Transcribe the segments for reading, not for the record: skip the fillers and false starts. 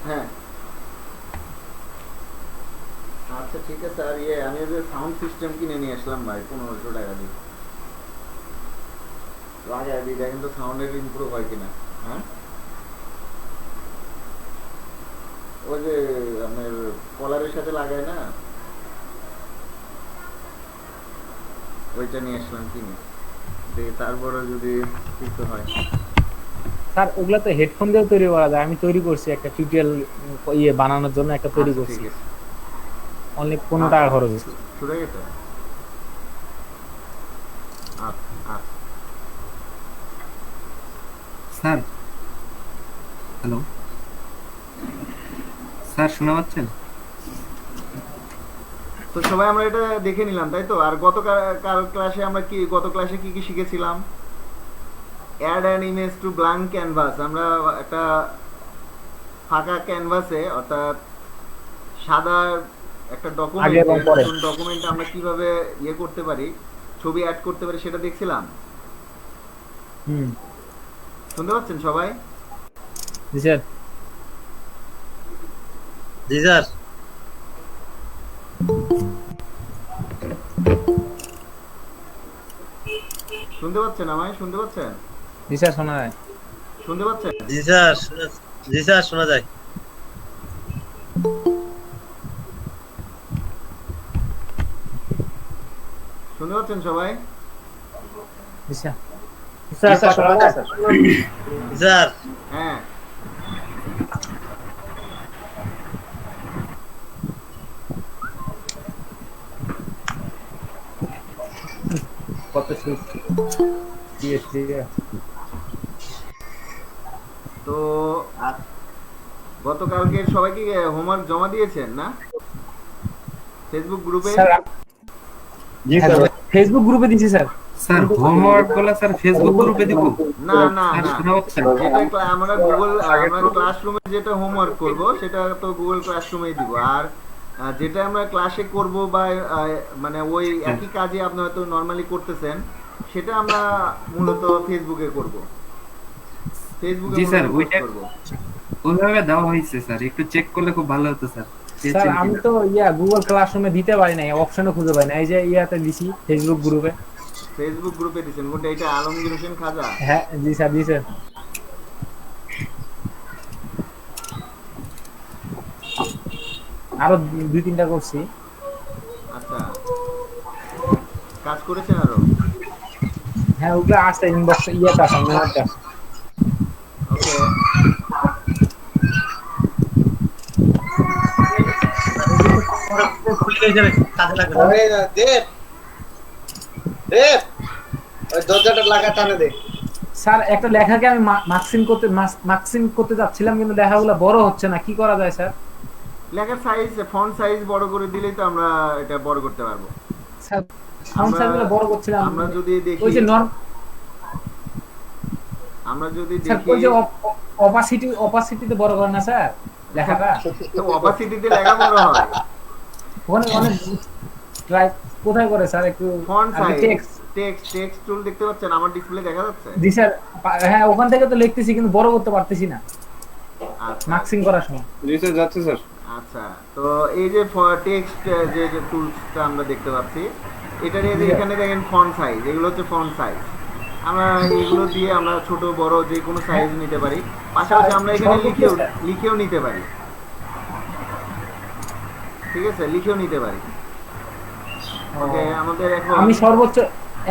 হ্যাঁ, আচ্ছা ঠিক আছে। আর আমি যে সাউন্ড সিস্টেম কিনে নিয়ে আসলাম ভাই 1500 টাকা দিয়ে, লাগাই দিই, দেখেন তো সাউন্ডের ইমপ্রুভ হয় কিনা। হ্যাঁ, ওই যে আপনার কলারের সাথে লাগায় না, ওইটা নিয়ে আসলাম কিনে, তারপরে যদি কিছু হয়। স্যার ওগুলা তো হেডফোন দিয়েও তৈরি করা যায়, আমি তৈরি করছি একটা টিউটোরিয়াল বানানোর জন্য একটা তৈরি আচ্ছা করছি, ঠিক আছে। অনলি 15 টাকা খরচ হয়েছে। শুনে গেছে। আচ্ছা আচ্ছা। স্যার, হ্যালো স্যার, শোনা পাচ্ছেন? তো সবাই আমরা এটা দেখে নিলাম তাই তো। আর কাল ক্লাসে আমরা গত ক্লাসে কি কি শিখেছিলাম? Add an image to blank canvas. আমরা একটা ফাঁকা ক্যানভাসে, অর্থাৎ সাদা একটা আগে ডকুমেন্টে, এবং পরে। নতুন ডকুমেন্টে আমরা কিভাবে করতে পারি, ছবি অ্যাড করতে পারি, সেটা দেখছিলাম। হুম। শুনতে পাচ্ছেন সবাই? জি স্যার। জি স্যার। শুনতে পাচ্ছেন আমায়? শুনতে পাচ্ছেন? জি স্যার, শোনা যায়। শুনতে পাচ্ছেন? জি স্যার জি স্যার, শোনা যায়। শুনতে পাচ্ছেন সবাই? জি স্যার। স্যার স্যার শোনা যায় স্যার। জি স্যার। হ্যাঁ, কত সুইচ দিয়েছি। তো গতকালকে সবাই কি হোমওয়ার্ক জমা দিয়েছেন না ফেসবুক গ্রুপে? স্যার জি স্যার। ফেসবুক গ্রুপে দিছি স্যার। স্যার, হোমওয়ার্ক গুলা স্যার ফেসবুক গ্রুপে দিব? না না স্যার, না, শোনা পাচ্ছেন? যেটা আমরা ক্লাসরুমে যেটা হোমওয়ার্ক করব সেটা তো গুগল ক্লাসরুমেই দিব। আর যেটা আমরা ক্লাসে করব বা মানে ওই একই কাজে আপনি হয়তো নর্মালি করতেছেন, সেটা আমরা মূলত ফেসবুকে করব। ফেসবুকে জি মূলত স্যার, পোস্ট ওইটা করব। ওইভাবে দেওয়া হয়েছে স্যার, একটু চেক করলে খুব ভালো হতো স্যার, স্যার পেয়েছেন আমি কিনা। তো গুগল ক্লাসরুমে দিতে পারি নাই, অপশনও খুঁজে পাই না, এই যে দিছি ফেসবুক গ্রুপে। ফেসবুক গ্রুপে দিচ্ছেন কোনটা? এটা আলমগীর হোসেন খাজা? হ্যাঁ জি স্যার, জি স্যার। আরো দুই তিনটা করছি। আচ্ছা, কাজ করেছেন আরো? হ্যাঁ ওগুলো আসছে ইনবক্স, আছে মেলাতে আছে। ওকে। খুলে গেছে, কাজে লাগবে না। ওই দেব দেব, ওই দরজাটা লাগা টানে দে। স্যার একটা লেখাকে আমি মার্কসিং করতে যাচ্ছিলাম, কিন্তু লেখাগুলো বড় হচ্ছে না, কি করা যায় স্যার? লেখার সাইজ, ফন্ট সাইজ বড় করে দিলেই তো আমরা এটা বড় করতে পারবো। স্যার ফন্ট আমরা সাইজগুলো বড় করছিলাম। আমরা যদি ওই দেখি, যে আমরা যদি স্যার দেখি ওই যে অপাসিটিতে বড় করে না স্যার লেখাটা? তো অপাসিটিতে লেখা বড় হয়। ওখানে অনেক ট্রাই কোথায় করে স্যার একটু? ফন্ট আর সাইজ, টেক্সট। টেক্সট টুল দেখতে পাচ্ছেন? আমার ডিসপ্লে দেখা যাচ্ছে? জি স্যার। হ্যাঁ ওখান থেকে তো লিখতেছি, কিন্তু বড় করতে পারতেছি না আচ্ছা মার্কসিং করার সময়। জি স্যার, যাচ্ছে স্যার। আচ্ছা, তো এই যে টেক্সট যে টুলসটা আমরা দেখতে পাচ্ছি, এটা নিয়ে যে জি এখানে দেখেন ফন্ট সাইজ, এগুলো হচ্ছে ফন্ট সাইজ। আমরা এগুলো দিয়ে আমরা ছোট বড় যে কোনো সাইজ নিতে পারি। পাশাপাশি আমরা এখানে সর্বোচ্চ স্যার। লিখেও নিতে পারি। ঠিক আছে, লিখেও নিতে পারি। ওকে, আমাদের এখন আমি সর্বোচ্চ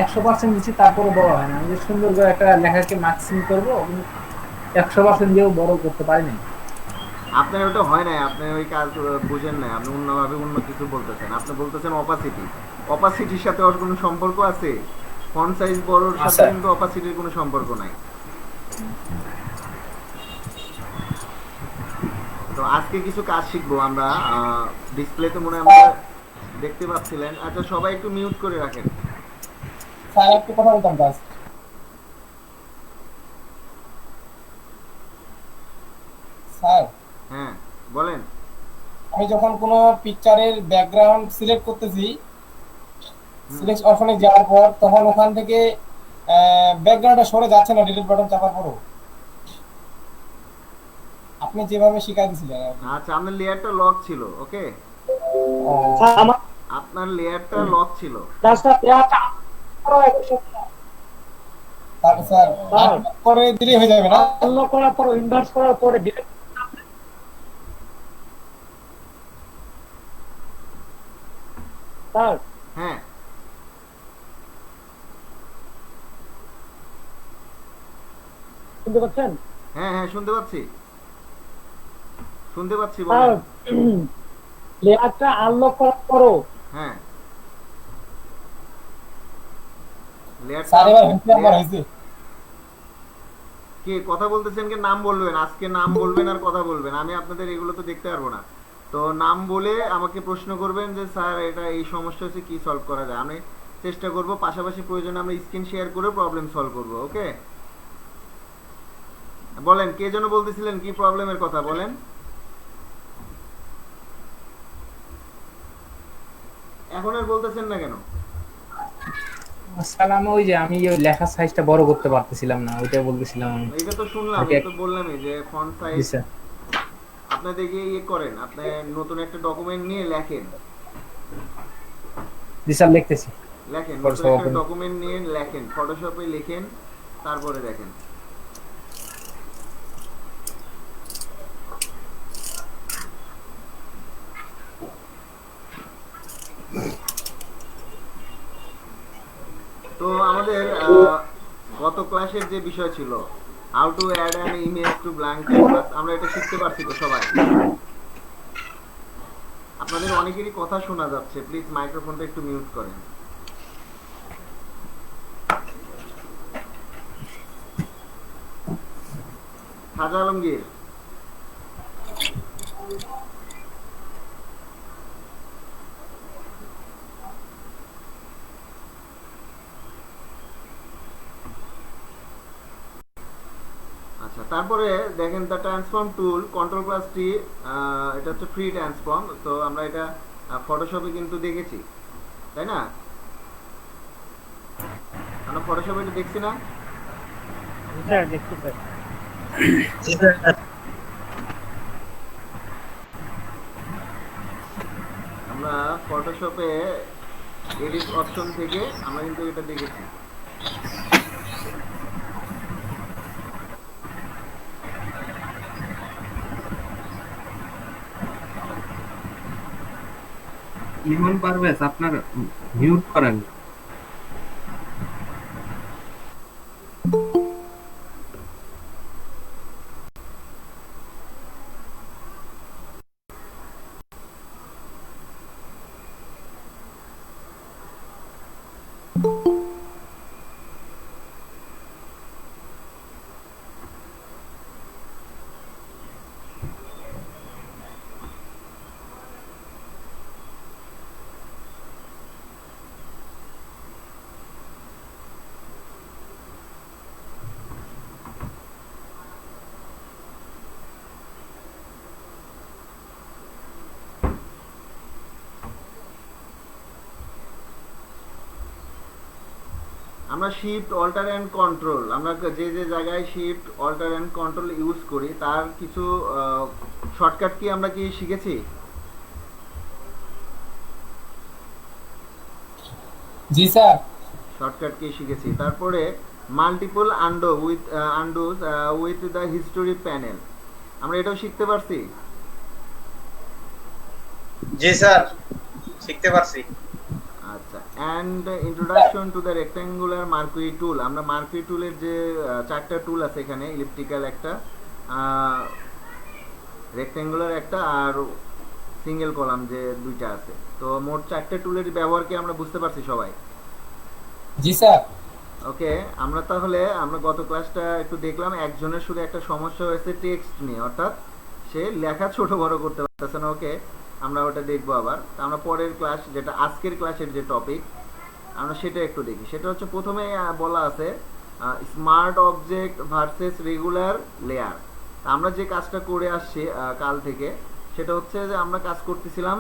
100% দিচ্ছি, তারপরে বড় হয় না। আমি যে সুন্দর করে একটা লেখাকে মার্কসিং করবো, 100% দিয়েও বড় করতে পারি না। আপনার ওটা হয় নাই, আপনি ওই কাজ বুঝেন নাই, আপনি অন্যভাবে অন্য কিছু বলতেছেন। আপনি বলতেছেন অপাসিটি। অপাসিটির সাথে ওর কোনো সম্পর্ক আছে? ফন্ট সাইজ বড়র সাথে আচ্ছা। কিন্তু অপাসিটির কোনো সম্পর্ক নাই। তো আজকে কিছু কাজ শিখবো আমরা। ডিসপ্লেতে মনে হয় আমরা দেখতে পাচ্ছিলেন। আচ্ছা, সবাই একটু মিউট করে রাখেন। স্যার একটু কথা বলতাম কাজ। স্যার হ্যাঁ, বলেন। আমি যখন কোনো পিকচারের ব্যাকগ্রাউন্ড সিলেক্ট করতেছি, হুম। সিলেক্ট অপশনে যাওয়ার পর তখন ওখান থেকে ব্যাকগ্রাউন্ডটা সরে যাচ্ছে না ডিলিট বাটন চাপার পরও। আপনি যেভাবে শিখাই দিয়েছিলেন আর কি। আচ্ছা, আপনার লেয়ারটা লক ছিল, ওকে? আপনার লেয়ারটা লক ছিল। তারপর স্যার করে দিলেই হয়ে যাবে না? হ্যাঁ, হ্যাঁ, হ্যাঁ, শুনতে পাচ্ছি, শুনতে পাচ্ছি, বলেন। লেয়ারটা আনলক করার পরও হ্যাঁ, লেয়ারটা স্যার এবার হচ্ছে আমার হয়েছে। কি কথা বলতেছেন? কি নাম বলবেন, আজকে নাম বলবেন আর কথা বলবেন, আমি আপনাদের এগুলো তো দেখতে পারবো না। তো নাম বলে আমাকে প্রশ্ন করবেন যে স্যার এটা এই সমস্যা হচ্ছে, কি সলভ করা যায়। আমি চেষ্টা করব, পাশাপাশি প্রয়োজনে আমরা স্ক্রিন শেয়ার করে প্রবলেম সলভ করব, ওকে? বলেন, কে যেন বলতেছিলেন কি প্রবলেমের কথা, বলেন। এখন আর বলতেছেন না কেন? সালাম, ওই যে আমি ওই লেখার সাইজটা বড় করতে পারতেছিলাম না, ওইটা বলতেছিলাম আমি। এটা তো শুনলাম, Okay. এটা তো বললামই যে ফন্ট জি সাইজ স্যার। আপনি দেখে ইয়ে করেন, আপনি নতুন একটা ডকুমেন্ট নিয়ে লেখেন, জি স্যার, লিখতেছি। লেখেন নতুন Photoshop একটা open. ডকুমেন্ট নিয়ে লেখেন, ফটোশপে লিখেন, তারপরে দেখেন। তো আমাদের গত ক্লাসের যে বিষয় ছিল how to add an image to blank canvas, আমরা এটা শিখতে পারছি তো সবাই? আপনাদের অনেকেরই কথা শোনা যাচ্ছে, প্লিজ মাইক্রোফোনটা একটু মিউট করেন। খাজা আলমগীর, আচ্ছা, তারপরে দেখেন the transform tool control plus T, এটা হচ্ছে ফ্রি ট্রান্সফর্ম। তো আমরা এটা ফটোশপে কিন্তু দেখেছি, তাই না? আমরা ফটোশপে এটা দেখছি না? জি স্যার। আমরা ফটোশপে এডিট অপশন থেকে আমরা কিন্তু এটা দেখেছি। ইমন পারভেজ আপনার মিউট করেন। আমরা শিফট অল্টার অ্যান্ড কন্ট্রোল, আমরা যে যে জায়গায় shift alter and control use করি তার কিছু শর্টকাট কি আমরা কি শিখেছি? জি স্যার। শর্টকাট কি শিখেছি। তারপরে multiple undos with the history panel, আমরা এটাও শিখতে পারছি। জি স্যার, শিখতে পারছি। আচ্ছা, and introduction to the rectangular marquee tool, আমরা মার্কুই টুলের যে চারটা টুল আছে এখানে, ইলিপ্টিক্যাল একটা, রেক্ট্যাঙ্গুলার একটা, আর সিঙ্গেল কলাম যে দুইটা আছে, তো মোট চারটে টুলের ব্যবহার কি আমরা বুঝতে পারছি সবাই? জি স্যার। ওকে, আমরা তাহলে আমরা গত ক্লাসটা একটু দেখলাম, একজনের শুধু একটা সমস্যা হয়েছে টেক্সট নিয়ে, অর্থাৎ সে লেখা ছোট বড় করতে পারতেছে না। ওকে, আমরা ওটা দেখবো আবার। তা আমরা পরের ক্লাস, যেটা আজকের ক্লাসের যে টপিক, আমরা সেটা একটু দেখি। সেটা হচ্ছে প্রথমে বলা আছে smart object versus regular layer. আমরা যে কাজটা করে আসছি কাল থেকে, সেটা হচ্ছে যে আমরা কাজ করতেছিলাম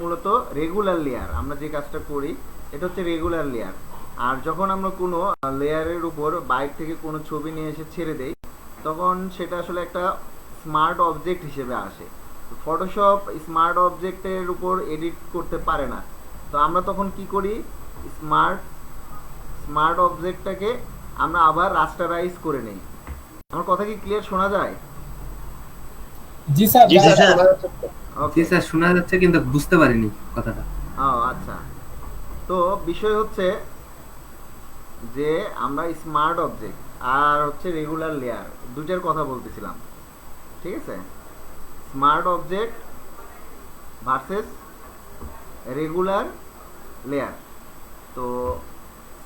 মূলত রেগুলার লেয়ার। আমরা যে কাজটা করি এটা হচ্ছে রেগুলার লেয়ার। আর যখন আমরা কোনো লেয়ারের উপর বাইরে থেকে কোনো ছবি নিয়ে এসে ছেড়ে দেই, তখন সেটা আসলে একটা স্মার্ট অবজেক্ট হিসেবে আসে। ফটোশপ স্মার্ট অবজেক্টের উপর এডিট করতে পারে না। তো আমরা তখন কি করি, স্মার্ট অবজেক্টটাকে আমরা আবার রাস্টারাইজ করে নেই। আমার কথা কি ক্লিয়ার শোনা যায়? জি স্যার জি জি স্যার ওকে। জি স্যার শোনা যাচ্ছে কিন্তু বুঝতে পারিনি কথাটা। ও আচ্ছা, তো বিষয় হচ্ছে যে আমরা স্মার্ট অবজেক্ট আর হচ্ছে রেগুলার লেয়ার দুইটার কথা বলতেছিলাম, ঠিক আছে? Smart object versus regular layer. তো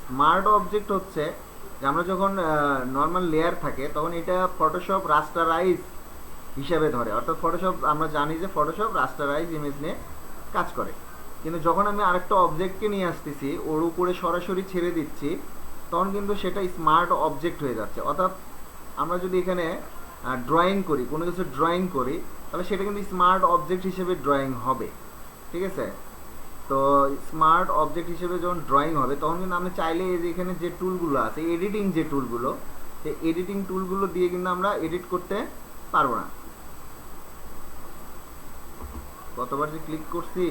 স্মার্ট অবজেক্ট হচ্ছে যে আমরা যখন নর্মাল লেয়ার থাকে তখন এটা ফটোশপ রাস্টারাইজ হিসাবে ধরে, অর্থাৎ ফটোশপ আমরা জানি যে ফটোশপ রাস্টারাইজ ইমেজ নিয়ে কাজ করে। কিন্তু যখন আমি আরেকটা অবজেক্টকে নিয়ে আসতেছি, ওর উপরে সরাসরি ছেড়ে দিচ্ছি, তখন কিন্তু সেটা স্মার্ট অবজেক্ট হয়ে যাচ্ছে। অর্থাৎ আমরা যদি এখানে ড্রয়িং করি, কোনো কিছু ড্রয়িং করি, তাহলে সেটা কিন্তু স্মার্ট অবজেক্ট হিসেবে ড্রয়িং হবে, ঠিক আছে? তো স্মার্ট অবজেক্ট হিসেবে যখন ড্রয়িং হবে তখন কিন্তু আমি চাইলে এই যে এখানে যে টুলগুলো আছে, এডিটিং যে টুলগুলো, সেই এডিটিং টুলগুলো দিয়ে কিন্তু আমরা এডিট করতে পারবো না। কতবার যে ক্লিক করছি,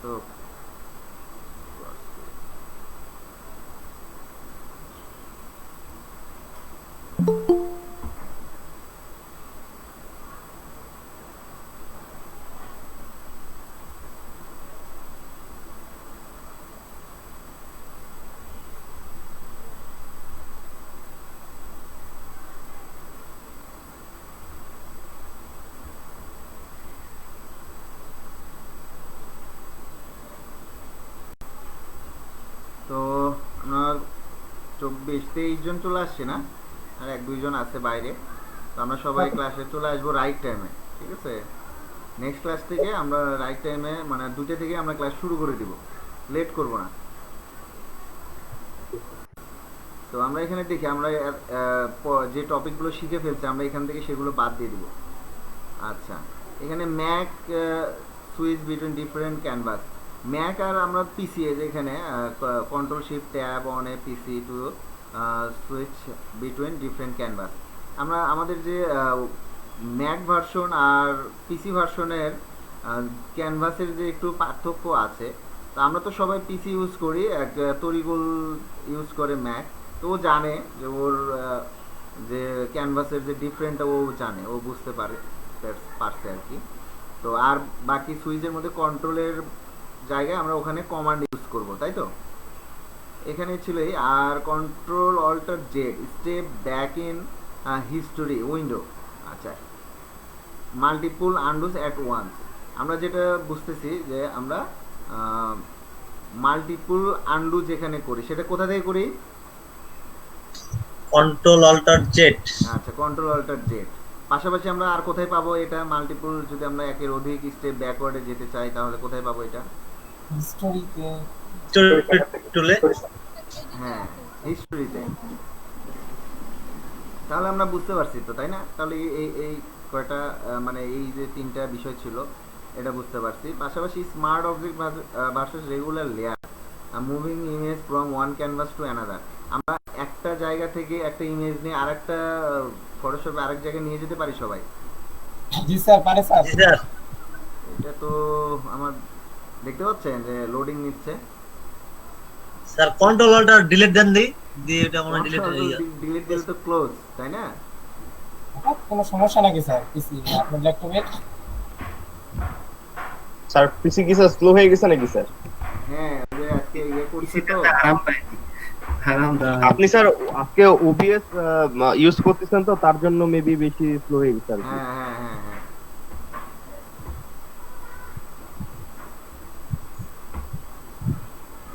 তো তো আপনার 24-23 জন চলে আসছে না, আর 1-2 জন আছে বাইরে। তো আমরা সবাই ক্লাসে চলে আসবো রাইট টাইমে, ঠিক আছে? নেক্সট ক্লাস থেকে আমরা রাইট টাইমে মানে 2টা থেকে আমরা ক্লাস শুরু করে দিব, লেট করব না। তো আমরা এখানে দেখি আমরা যে টপিকগুলো শিখে ফেলছি আমরা এখান থেকে সেগুলো বাদ দিয়ে দিব। আচ্ছা, এখানে Mac switch between different canvas. Mac আর আমরা পিসি যেখানে control shift tab on a PC to switch between different canvas. আমরা আমাদের যে ম্যাক ভার্সন আর পিসি ভার্সনের ক্যানভাসের যে একটু পার্থক্য আছে। তো আমরা তো সবাই পিসি ইউজ করি, এক তরিগুল ইউজ করে ম্যাক। তো ও জানে যে ওর যে ক্যানভাসের যে ডিফারেন্টটা ও জানে, ও বুঝতে পারছে আর কি। তো আর বাকি সুইচের মধ্যে কন্ট্রোলের জায়গায় আমরা ওখানে কমান্ড ইউজ করব, তাই তো? এখানে ছিল আর control alter Z step back in history window. আচ্ছা, মাল্টিপল আন্ডুস অ্যাট ওয়ান্স। আমরা যেটা বুঝতেছি যে আমরা মাল্টিপল আন্ডু যেখানে করি সেটা কোথা থেকে করি? Control alter Z. আচ্ছা, কন্ট্রোল অল্টার জেড। পাশাপাশি আমরা আর কোথায় পাবো এটা? মাল্টিপল যদি আমরা একের অধিক স্টেপ ব্যাকওয়ার্ডে যেতে চাই তাহলে কোথায় পাবো এটা? হিস্টোরিতে টুলে। হ্যাঁ, হিস্ট্রিতে। তাহলে আমরা বুঝতে পারছি তো, তাই না? তাহলে এই এই কয়টা মানে এই যে 3টা বিষয় ছিল এটা বুঝতে পারছি। পাশাপাশি smart object versus regular layer, moving image from one canvas to another. আমরা একটা জায়গা থেকে একটা ইমেজ নিয়ে আরেকটা ফটোশপে আরেক জায়গায় নিয়ে যেতে পারি সবাই। জি স্যার পারে স্যার জি স্যার। এটা তো আমার দেখতে পাচ্ছেন যে লোডিং নিচ্ছে। স্যার কন্ট্রোল অল্টার ডিলিট দেন দিয়ে এটা মনে ডিলিট হয়ে যায়। ডিলিট দিলে তো ক্লোজ, তাই না? কোনো সমস্যা নাকি স্যার পিসি আপনার ল্যাপটপে? স্যার পিসি কি স্যার স্লো হয়ে গেছে নাকি স্যার? হ্যাঁ, যে আজকে ইয়ে করছে তো। পিসিটাতে আরাম পাইনি, আরাম দেওয়া হয়। আপনি স্যার আজকে ওবিএস ইউজ করতেছেন তো তার জন্য মেবি বেশি স্লো হয়ে গেছে আর কি। হ্যাঁ হ্যাঁ হ্যাঁ হ্যাঁ।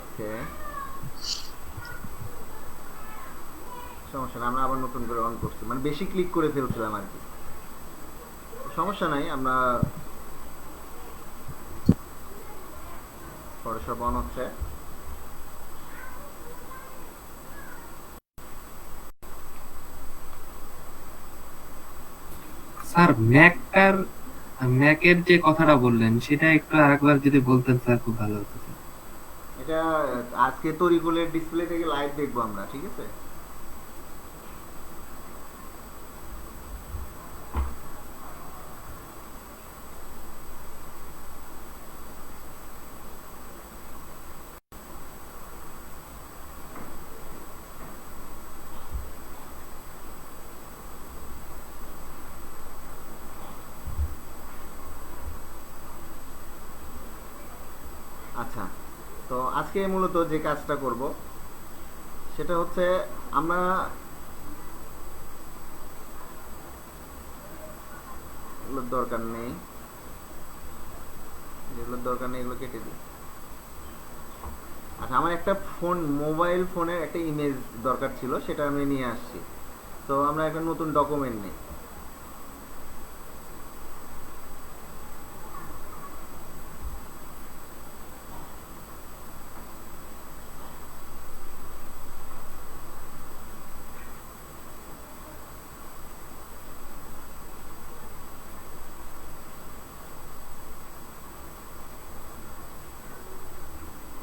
ওকে, সমস্যা না, আমরা আবার নতুন করে অন করছি, মানে বেশি ক্লিক করে ফেলছিলাম আর কি। সমস্যা নাই, আমরা ফটোশপ অন হচ্ছে। স্যার ম্যাকটার ম্যাকের যে কথাটা বললেন সেটা একটু আরেকবার যদি বলতেন স্যার খুব ভালো হতো স্যার। এটা আজকে তরিকুলের ডিসপ্লে থেকে লাইভ দেখবো আমরা, ঠিক আছে? আচ্ছা, তো আজকে মূলত যে কাজটা করব সেটা হচ্ছে আমরা এগুলোর দরকার নেই, যেগুলোর দরকার নেই এগুলো কেটে দিই। আচ্ছা, আমার একটা মোবাইল ফোনের একটা ইমেজ দরকার ছিল, সেটা আমি নিয়ে আসছি। তো আমরা একটা নতুন ডকুমেন্ট নিই।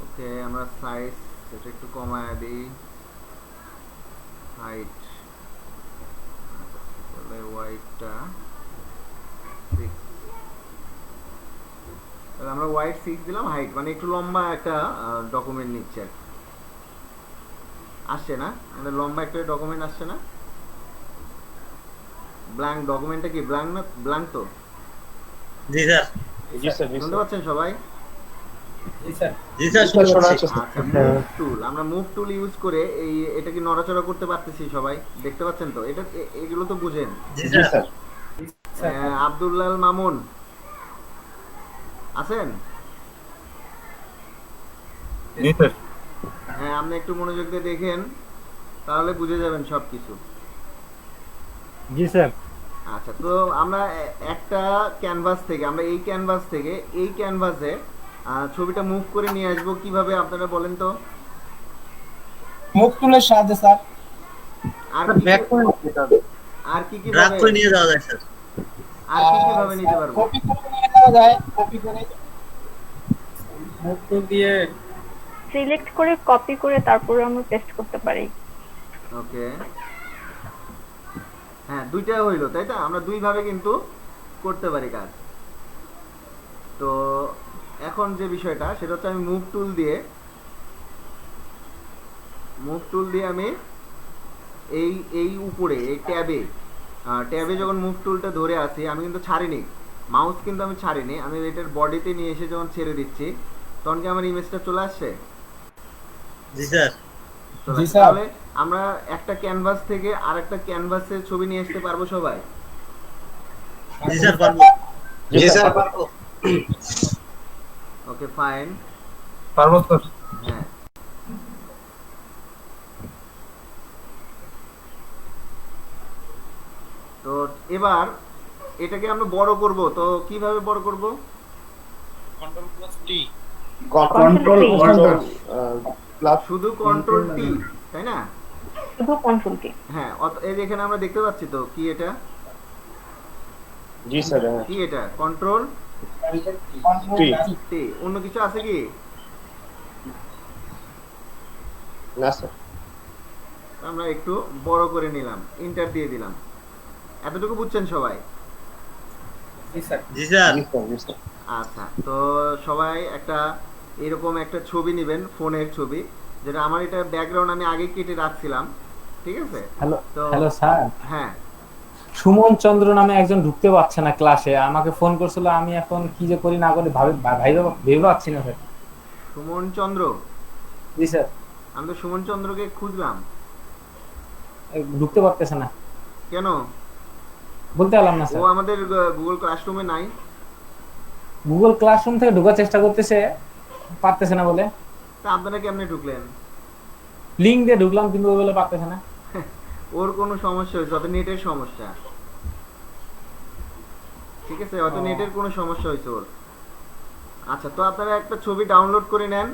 ওকে, আমরা সাইজ এটা একটু কমায় দিই, হাইট তাহলে ওয়াইডটা 6, তাহলে আমরা ওয়াইড 6 দিলাম, হাইট মানে একটু লম্বা একটা ডকুমেন্ট নিচ্ছে আর কি। আসছে না আমাদের লম্বা একটা ডকুমেন্ট আসছে না? ব্ল্যাঙ্ক ডকুমেন্টটা কি ব্ল্যাঙ্ক না? ব্ল্যাঙ্ক তো? জি স্যার। জি স্যার, শুনতে পাচ্ছেন সবাই? জি স্যার। জি স্যার, শোনা শুনছি। যাচ্ছে। আচ্ছা, মুভ টুল, আমরা মুভ টুল ইউজ করে এটা কি নড়াচড়া করতে পারতেছি সবাই? দেখতে পাচ্ছেন তো? এটা এগুলো তো বুঝেন। জি জি স্যার। স্যার। আব্দুল্লাল মামুন আছেন? জি স্যার। হ্যাঁ, আপনি একটু মনোযোগ দিয়ে দেখেন, তাহলে বুঝে যাবেন সবকিছু। জি স্যার। আচ্ছা, তো আমরা একটা ক্যানভাস থেকে, আমরা এই ক্যানভাস থেকে এই ক্যানভাসে ছবিটা মুভ করে নিয়ে আসবো কিভাবে আপনারা বলেন তো? মুখ টুলের সাহায্যে স্যার। আর স্যার কি ব্যাক করে দিতে হবে। আর কি ড্রাগ কিভাবে করে নিয়ে যাওয়া যায় স্যার। আর কি কিভাবে নিতে পারবো? কপি করে নিয়ে যাওয়া যায়, কপি করে মুখ টুল দিয়ে সিলেক্ট করে কপি করে তারপরে আমরা পেস্ট করতে পারি। ওকে, হ্যাঁ, দুইটা হইলো, তাই তো? আমরা দুই ভাবে কিন্তু করতে পারি কাজ। তো এখন যে বিষয়টা সেটা হচ্ছে আমি মুভ টুল দিয়ে আমি এই উপরে এই ট্যাবে যখন মুভ টুলটা ধরে আছি, আমি কিন্তু ছাড়িনি মাউস, কিন্তু আমি ছাড়িনি, আমি এটার বডিতে নিয়ে এসে যখন ছেড়ে দিচ্ছি তখন কি আমার ইমেজটা চলে আসছে? জি স্যার। চলে জি আসছে। স্যার। তাহলে আমরা একটা ক্যানভাস থেকে আরেকটা ক্যানভাসে ছবি নিয়ে আসতে পারবো সবাই? জি স্যার, পারবো। জি স্যার, পারবো। ওকে, ফাইন। পারবো স্যার। হ্যাঁ, তো এবার এটাকে আমরা বড় করব, তো কিভাবে বড় করব? কন্ট্রোল প্লাস শুধু কন্ট্রোল টি, তাই না? শুধু কন্ট্রোল কি? হ্যাঁ, এই যে এখানে আমরা দেখতে পাচ্ছি তো, কি এটা? জি স্যার। কি এটা? Control control T. অন্য কিছু আছে কি? না স্যার। আমরা একটু বড় করে নিলাম, এন্টার দিয়ে দিলাম। এতটুকু বুঝছেন সবাই? জি স্যার। জি স্যার। জি স্যার, জি স্যার। আচ্ছা, তো সবাই একটা এরকম একটা ছবি নেবেন, ফোনের ছবি, যেটা আমার এটা ব্যাকগ্রাউন্ড আমি আগে কেটে রাখছিলাম, ঠিক আছে? হ্যালো তো হ্যালো স্যার, হ্যাঁ, সুমন চন্দ্র নামে একজন ঢুকতে পারছে না ক্লাসে, আমাকে ফোন করছিল, আমি এখন কি যে করি না করি ভেবে পাচ্ছি না স্যার। সুমন চন্দ্র, জি স্যার, আমি তো সুমন চন্দ্রকে খুঁজলাম, ঢুকতে পারতেছে না, কেন? বলতে পারলাম না ও স্যার। আমাদের গুগল ক্লাসরুমে নাই। গুগল ক্লাসরুম থেকে ঢোকার চেষ্টা করতেছে, পারতেছে না বলে। তা আপনারা কেমনে ঢুকলেন? লিংক দিয়ে ঢুকলাম কিন্তু ও বলে পারতেছে না। ওর কোনো সমস্যা হয়েছে, হয়তো নেটের সমস্যা, ঠিক আছে? হয়তো নেটের কোনো সমস্যা হয়েছে ওর। আচ্ছা, তো আপনারা একটা ছবি ডাউনলোড করে নেন,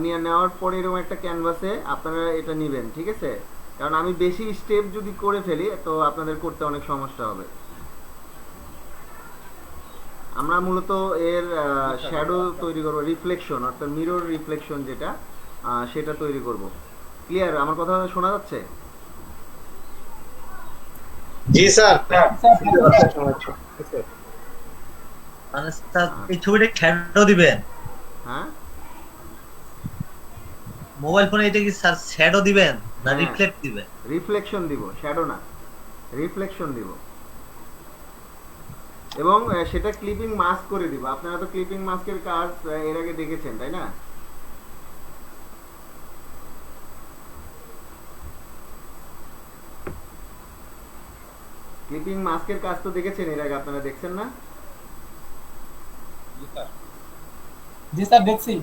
নিয়ে নেওয়ার পরে এরকম একটা ক্যানভাসে আপনারা এটা নেবেন, ঠিক আছে? কারণ আমি বেশি স্টেপ যদি করে ফেলি তো আপনাদের করতে অনেক সমস্যা হবে। আমরা মূলত এর শ্যাডো তৈরি করব, রিফ্লেকশন অর্থাৎ মিরর রিফ্লেকশন যেটা সেটা তৈরি করব। ক্লিয়ার? আমার কথা শোনা যাচ্ছে? জি স্যার। মানে স্যার এই ছবিটা শ্যাডো দিবেন? হ্যাঁ, মোবাইল ফোনে এটা কি স্যার শ্যাডো দিবেন না হ্যাঁ। রিফ্লেক্ট দিবেন? রিফ্লেকশন দিব, শ্যাডো না, রিফ্লেকশন দিব। এবং সেটা ক্লিপিং মাস্ক করে দিব। আপনারা তো ক্লিপিং মাস্কের কাজ এর আগে দেখেছেন, তাই না? ক্লিপিং মাস্কের কাজ তো দেখেছেন এর আগে, আপনারা দেখছেন না? জি স্যার দেখছি।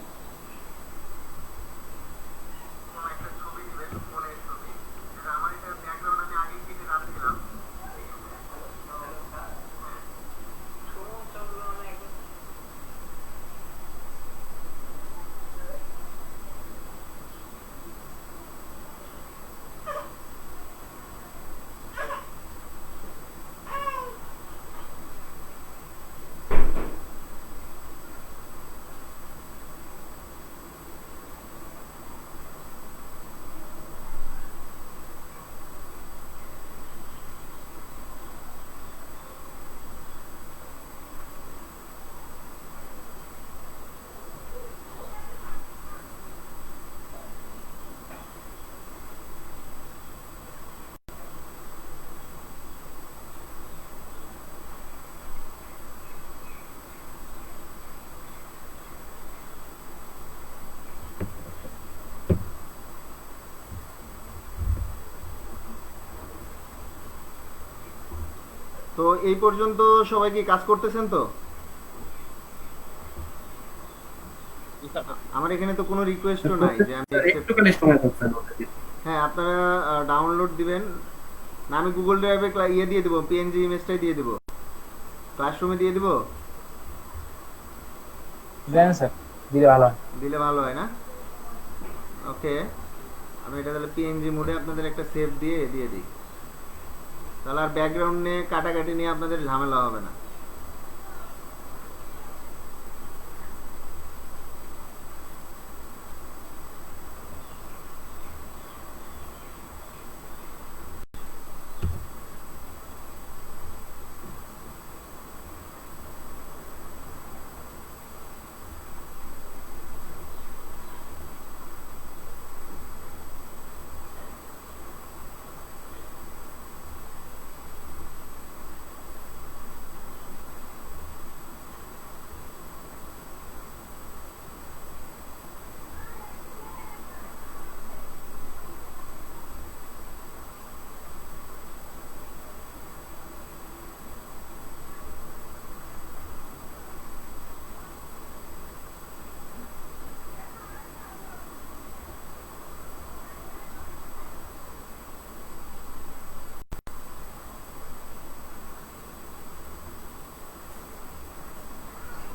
তো এই পর্যন্ত সবাই কি কাজ করতেছেন তো? আমার এখানে তো কোনো রিকোয়েস্টও নাই যে আমি একটুখানি সময় লাগছে আমাদের। হ্যাঁ, আপনারা ডাউনলোড দিবেন না? আমি গুগল ড্রাইভে ইয়ে দিয়ে দেবো, পিএনজি ইমেজটাই দিয়ে দেবো, ক্লাসরুমে দিয়ে দেবো। দেন স্যার, দিলে ভালো হয়। দিলে ভালো হয় না? ওকে, আমি এটা তাহলে পিএনজি মোডে আপনাদের একটা সেভ দিয়ে দিই। তাহলে আর ব্যাকগ্রাউন্ড নিয়ে কাটাকাটি নিয়ে আপনাদের ঝামেলা হবে না।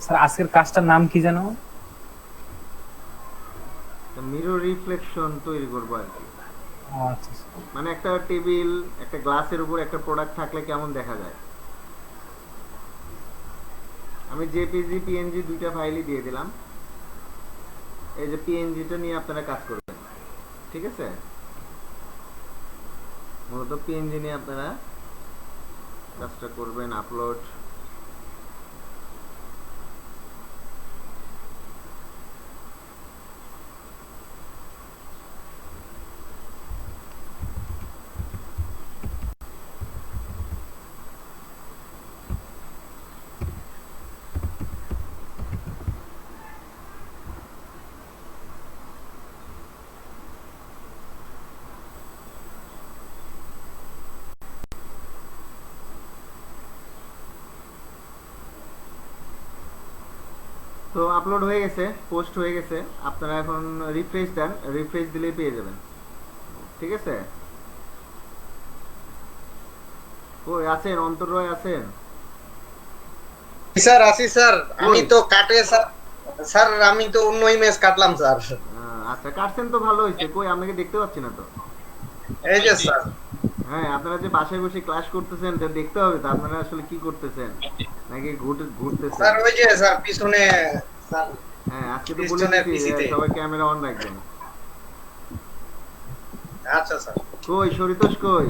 স্যার আজকের কাজটার নাম কি জানো? মিরর রিফ্লেকশন তৈরি করবো আর কি। আচ্ছা, মানে একটা টেবিল, একটা গ্লাসের উপর একটা প্রোডাক্ট থাকলে কেমন দেখা যায়। আমি জেপিজি পিএনজি দুইটা ফাইলই দিয়ে দিলাম। এই যে পিএনজিটা নিয়ে আপনারা কাজ করবেন, ঠিক আছে? মূলত পিএনজি নিয়ে আপনারা কাজটা করবেন। আপলোড, তো আপলোড হয়ে গেছে, পোস্ট হয়ে গেছে। আপনারা এখন রিফ্রেশ দেন, রিফ্রেশ দিলেই পেয়ে যাবেন, ঠিক আছে? কই আছেন? অন্তর্রয় আছেন? স্যার আসি স্যার, আমি তো কাটে স্যার। স্যার আমি তো অন্য ইমেজ কাটলাম স্যার। আচ্ছা, কাটছেন তো ভালো হয়েছে। কই আপনাকে দেখতে পাচ্ছি না তো। এই যে স্যার। হ্যাঁ, আপনারা যে বাসায় বসে ক্লাস করতেছেন তা দেখতে হবে তো আপনারা আসলে কি করতেছেন নাকি ঘুরতেছেন। স্যার ওই যে স্যার পিছনে স্যার হ্যাঁ, আজকে তো বলে পিছনের দিচ্ছি PC তে। সবাই ক্যামেরা অন রাখবেন। আচ্ছা স্যার কই সরিতোষ কই?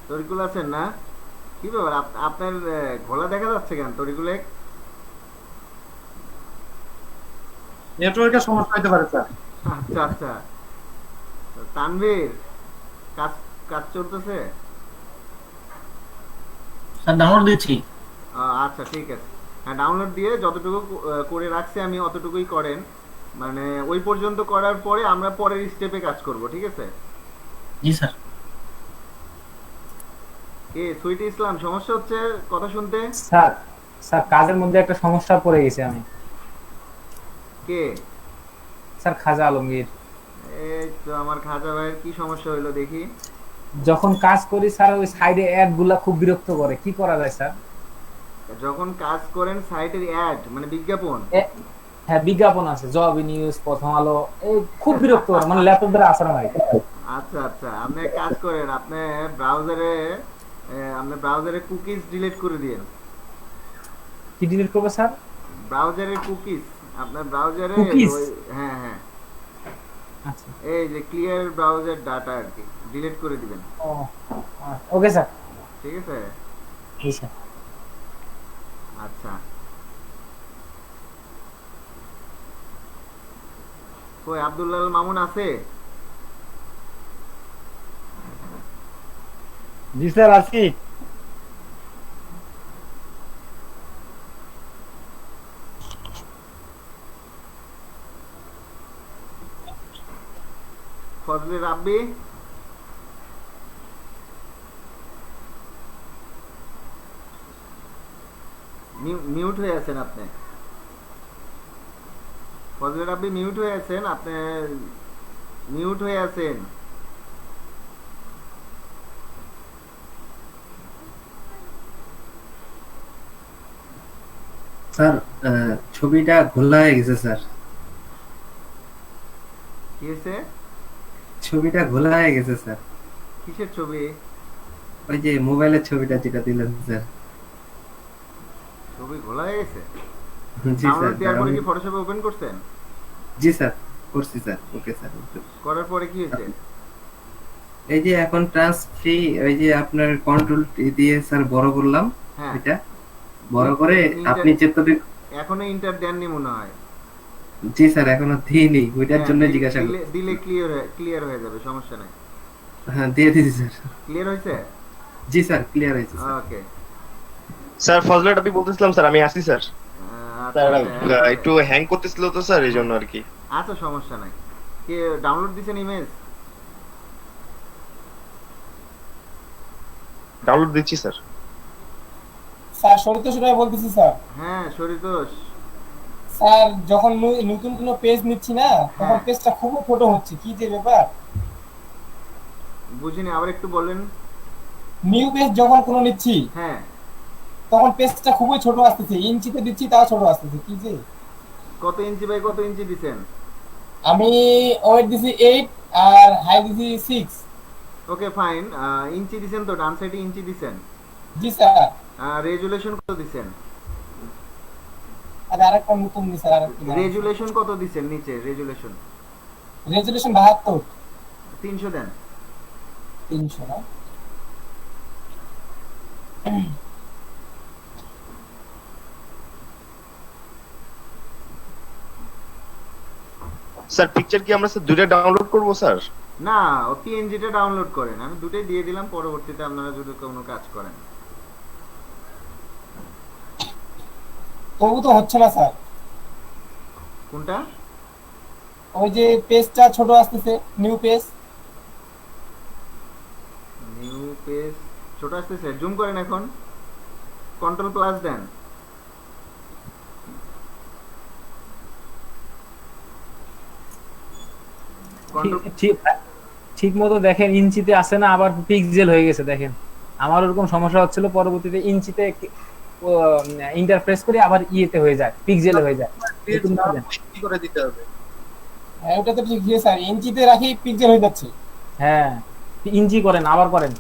তরিকুল আছেন না? কি ব্যাপার আপনার ঘোলা দেখা যাচ্ছে কেন তরিকুলে? নেটওয়ার্কের সমস্যা হতে পারে স্যার। আচ্ছা আচ্ছা। তো তানভীর কাজ কাজ চলতেছে? স্যার ডাউনলোড দিয়েছি। আচ্ছা ঠিক আছে। হ্যাঁ, ডাউনলোড দিয়ে যতটুকু করে রাখছি আমি অতটুকুই করেন, মানে ওই পর্যন্ত করার পরে আমরা পরের স্টেপে কাজ করব, ঠিক আছে? জি স্যার। কে সুইট ইসলাম সমস্যা হচ্ছে কথা শুনতে? স্যার স্যার কাজের মধ্যে একটা সমস্যা পড়ে গেছি আমি। কে? স্যার খাজা আলমগীর। এই তো আমার খাজা ভাইয়ের কি সমস্যা হইলো দেখি। যখন কাজ করি স্যার ওই সাইডে অ্যাড গুলা খুব বিরক্ত করে, কি করা যায় স্যার? যখন কাজ করেন সাইটের অ্যাড মানে বিজ্ঞাপন? হ্যাঁ বিজ্ঞাপন আছে, জব নিউজ, প্রথম আলো, এই খুব বিরক্ত করে, মানে ল্যাপটপ দ্বারা আসা হয়। আচ্ছা আচ্ছা, আপনি এক কাজ করেন, আপনি ব্রাউজারে কুকিজ ডিলিট করে দিন। কি ডিলিট করবে স্যার? ব্রাউজারের কুকিজ, আপনার ব্রাউজারে Cookies? হ্যাঁ হ্যাঁ, আচ্ছা এই যে ক্লিয়ার ব্রাউজার ডাটা আর কি, ডিলিট করে দিবেন। Okay sir. ঠিক আছে? জি স্যার। আচ্ছা, কই আব্দুল্লাহ মামুন আছে? জি স্যার আছি। ফজলে রাব্বি? মিউট হয়ে আছেন আপনি। ফজলে রাব্বি মিউট হয়ে আছেন আপনি, মিউট হয়ে আছেন। স্যার ছবিটা ঘোলা হয়ে গেছে স্যার। কি হয়েছে? ছবিটা ঘোলা হয়ে গেছে স্যার। কিসের ছবি? ওই যে মোবাইলের ছবিটা যেটা দিলেন স্যার। ছবি ঘোলা হয়ে গেছে? জি স্যার। ডাউনলোড দেওয়ার পরে কি ফটোশপে ওপেন করছেন? জি স্যার করছি স্যার। Okay sir. করার পরে কি হয়েছে? এই যে এখন ট্রান্সফ্রি ওই যে আপনার কন্ট্রোল দিয়ে স্যার বড় করলাম, হ্যাঁ, এটা বড় করে আপনি যেতটুকু। এখনো ইন্টার দেননি মনে হয়। জি স্যার এখনো দিইনি, ওইটার জন্য জিজ্ঞাসা করছি। দিলে ক্লিয়ার হয়ে যাবে, সমস্যা নাই। হ্যাঁ দিয়ে দিছি স্যার। ক্লিয়ার হয়েছে? জি স্যার ক্লিয়ার হয়েছে স্যার। ওকে স্যার ফজলে রাব্বি বলতেছিলাম স্যার, আমি আসি স্যার। আচ্ছা স্যার একটু হ্যাং করতেছিল তো স্যার, এই জন্য আর কি। আচ্ছা সমস্যা নাই। কে ডাউনলোড দিছেন ইমেজ? ডাউনলোড দিচ্ছি স্যার। স্যার সরিতোষ রায় বলতেছি স্যার। হ্যাঁ সরিতোষ। স্যার যখন নতুন কোনো পেজ নিচ্ছি না তখন হ্যাঁ। পেজটা খুব ছোট হচ্ছে, কি যে ব্যাপার। বুঝিনি, আবার একটু বলেন। নিউ পেজ যখন কোনো নিচ্ছি হ্যাঁ, তখন পেজটা খুবই ছোট আসতেছে, ইঞ্চিতে দিচ্ছি তাও ছোট আসতেছে, কি যে। কত ইঞ্চি বাই কত ইঞ্চি দিছেন? আমি ওয়েট দিছি 8 আর হাই দিছি 6। Okay fine. ইঞ্চি দিছেন তো, ডান সাইডে ইঞ্চি দিছেন। জি স্যার। রেজুলেশন কত দিছেন? আর আরেকটা নতুন নি স্যার, আরেকটা রেজুলেশন কত দিছেন নিচে? Resolution resolution 72। 300 দেন। 300 না? স্যার পিকচার কি আমরা স্যার দুইটা ডাউনলোড করব স্যার? না, ও পিএনজিটা ডাউনলোড করেন, আমি দুটোই দিয়ে দিলাম, পরবর্তীতে আপনারা যদি কোনো কাজ করেন। তবু তো হচ্ছে না স্যার। কোনটা? ওই যে পেজটা ছোট আসতেছে, নিউ পেজ। নিউ পেজ ছোট আসতেছে, জুম করেন, এখন কন্ট্রোল প্লাস দেন। ঠিক মতো দেখেন, ইঞ্চিতে আসে না, আবার পিক্সেল হয়ে গেছে দেখেন। আমার ওরকম সমস্যা হচ্ছিল, পরবর্তীতে ইঞ্চিতে ইন্টারপ্রেস করে আবার ইয়েতে হয়ে যায়, পিক্সেলে হয়ে যায়। এরকম বলেন। কি করে দিতে হবে? হ্যাঁ ওটা তো ঠিক আছে স্যার, ইঞ্চিতে রাখি পিক্সেল হয়ে যাচ্ছে। হ্যাঁ, ইঞ্চি করেন, আবার করেন।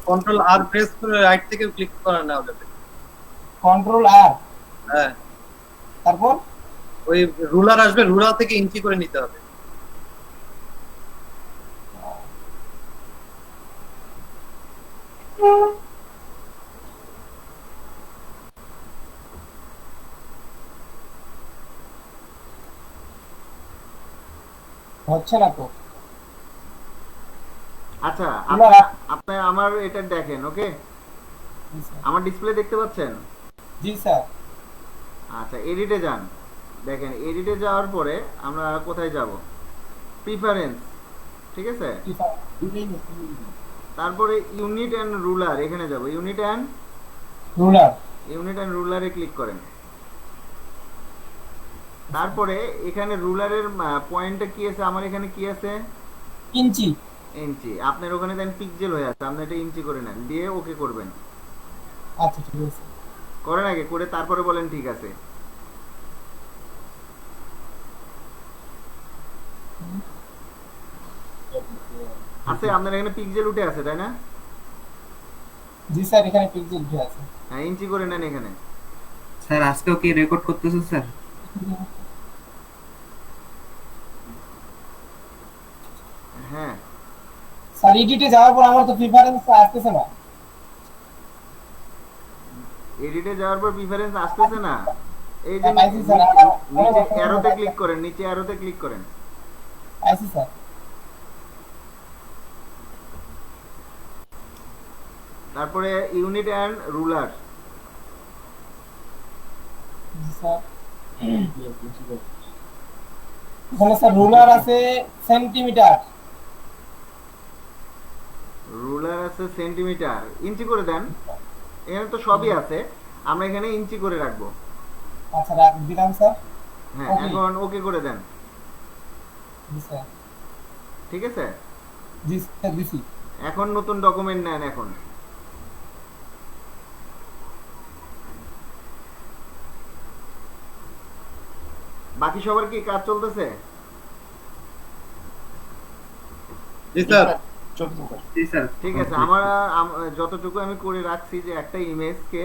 কন্ট্রোল আর প্রেস করে রাইট থেকে ক্লিক করে নাও যাবে। কন্ট্রোল আর, হ্যাঁ, তারপর ওই রুলার আসবে, রুলার থেকে ইঞ্চি করে নিতে হবে। হচ্ছে না তো। আচ্ছা, না। আপনি আমার এটা দেখেন, ওকে? জি স্যার। আমার ডিসপ্লে দেখতে পাচ্ছেন? জি স্যার। আচ্ছা, এডিটে যান। দেখেন, এডিটে যাওয়ার পরে আমরা কোথায় যাব? প্রিফারেন্স, ঠিক আছে? তারপরে ইউনিট এন্ড রুলার, এখানে যাব। ইউনিট এন্ড রুলারে ক্লিক করেন। তারপরে এখানে রুলারের পয়েন্টটা কি আছে? আমার এখানে কি আছে? ইঞ্চি। ইঞ্চি। আপনার ওখানে দেন পিক্সেল হয়ে আছে, আপনি এটা ইঞ্চি করে নেন, দিয়ে ওকে করবেন। আচ্ছা ঠিক আছে। করেন আগে, করে তারপরে বলেন ঠিক আছে। আছে, আপনার এখানে পিক্সেল উঠে আছে, তাই না? জি স্যার, এখানে পিক্সেল উঠে আছে। হ্যাঁ, ইঞ্চি করে নেন এখানে। স্যার আজকেও কি রেকর্ড করতেছেন স্যার? হ্যাঁ, স্যার এডিটে যাওয়ার পর আমার তো প্রিফারেন্স আসতেছে না। এডিটে যাওয়ার পর প্রিফারেন্স আসতেছে না। এই যে পাইছি স্যার। নিচে অ্যারোতে ক্লিক করেন, নিচে অ্যারোতে ক্লিক করেন। I see sir. তারপরে ইউনিট এন্ড রুলার। জি স্যার। এখানে স্যার রুলার আছে সেন্টিমিটার। রুলার আছে সেন্টিমিটার, ইঞ্চি করে দেন। এখানে তো সবই আছে, আমরা এখানে ইঞ্চি করে রাখবো। আচ্ছা দিলাম স্যার। হ্যাঁ, Okay. এখন ওকে করে দেন। জি স্যার। ঠিক আছে? জি স্যার দিছি। এখন নতুন ডকুমেন্ট নেন। এখন বাকি সবার কি কাজ চলতেছে? জি স্যার। জি স্যার। ঠিক আছে, আমার যতটুকু আমি করে রাখছি, যে একটা ইমেজকে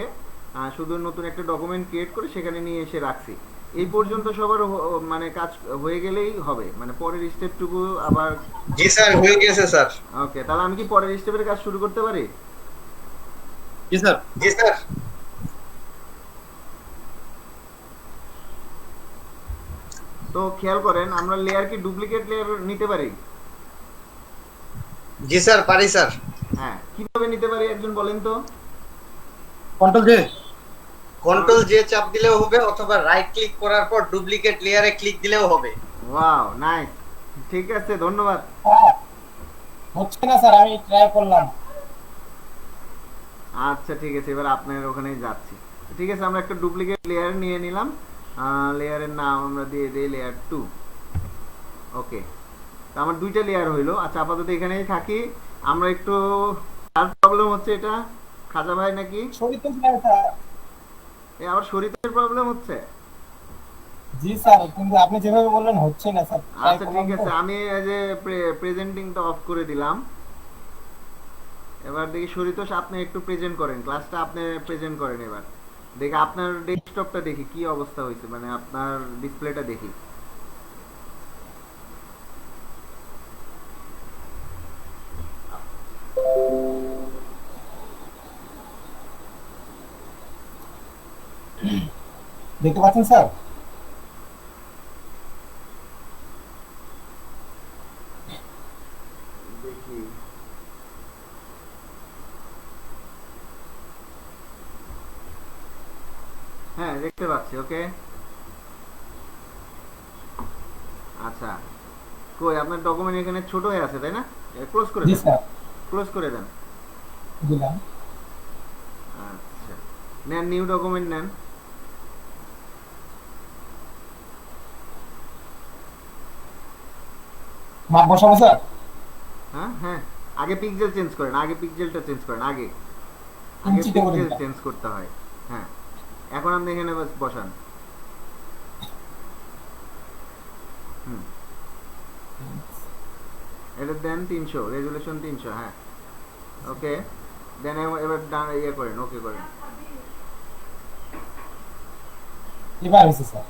শুধু নতুন একটা ডকুমেন্ট ক্রিয়েট করে সেখানে নিয়ে এসে রাখছি। এই পর্যন্ত সবার মানে কাজ হয়ে গেলেই হবে, মানে পরের স্টেপটুকু আবার। জি স্যার, হয়ে গেছে স্যার। ওকে, তাহলে আমি কি পরের স্টেপের কাজ শুরু করতে পারি? জি স্যার। জি স্যার। তো খেয়াল করেন, আমরা লেয়ার কি ডুপ্লিকেট লেয়ার নিতে পারি? জি স্যার, পারি স্যার। হ্যাঁ, কিভাবে নিতে পারি একজন বলেন তো? কন্ট্রোল জে চাপ দিলেও হবে, অথবা রাইট ক্লিক করার পর ডুপ্লিকেট লেয়ারে ক্লিক দিলেও হবে। Wow, nice. ঠিক আছে, ধন্যবাদ। হচ্ছে না স্যার, আমি ট্রাই করলাম। আচ্ছা ঠিক আছে, এবার আপনার ওখানেই যাচ্ছি। ঠিক আছে, আমরা একটা ডুপ্লিকেট লেয়ার নিয়ে নিলাম। লেয়ারের নাম আমরা দিয়ে দিই লেয়ার 2। ওকে, তো আমার দুইটা লেয়ার হইলো। আচ্ছা, আপাতত এখানেই থাকি। আমরা একটু, আর প্রবলেম হচ্ছে এটা খাজা ভাই নাকি? শরীর স্যার। এ আবার শরীরের প্রবলেম হচ্ছে? জি স্যার, কিন্তু আপনি যেভাবে বললেন হচ্ছে না স্যার। আচ্ছা ঠিক আছে, আমি এই যে প্রেজেন্টিংটা অফ করে দিলাম। এবার দেখি শরীতোষ, আপনি একটু প্রেজেন্ট করেন, ক্লাসটা আপনি প্রেজেন্ট করেন। এবার দেখি আপনার ডেস্কটপটা, দেখি কি অবস্থা হয়েছে, মানে আপনার ডিসপ্লেটা দেখি। দেখতে পাচ্ছেন স্যার? দেখি। হ্যাঁ, দেখতে পাচ্ছি। ওকে, আচ্ছা। কই আপনার ডকুমেন্ট এখানে ছোট হয়ে আছে, তাই না? ক্লোজ করে জি দেন, স্যার। ক্লোজ করে দেন। দিলাম। আচ্ছা, নেন, নিউ ডকুমেন্ট নেন। মাপ বসাবো স্যার? হ্যাঁ হ্যাঁ, আগে পিক্সেল চেঞ্জ করেন, আগে পিক্সেলটা চেঞ্জ করেন আগে। আগে ইঞ্চিতে করে পিক্সেল দিলাম। চেঞ্জ করতে হয়। হ্যাঁ, এখন আপনি এখানে বাস বসান। হুম, এটা দেন 300, রেজুলেশন 300। হ্যাঁ, ওকে, দেন এবার ডান ইয়ে করেন, ওকে করেন। এবার হয়েছে স্যার।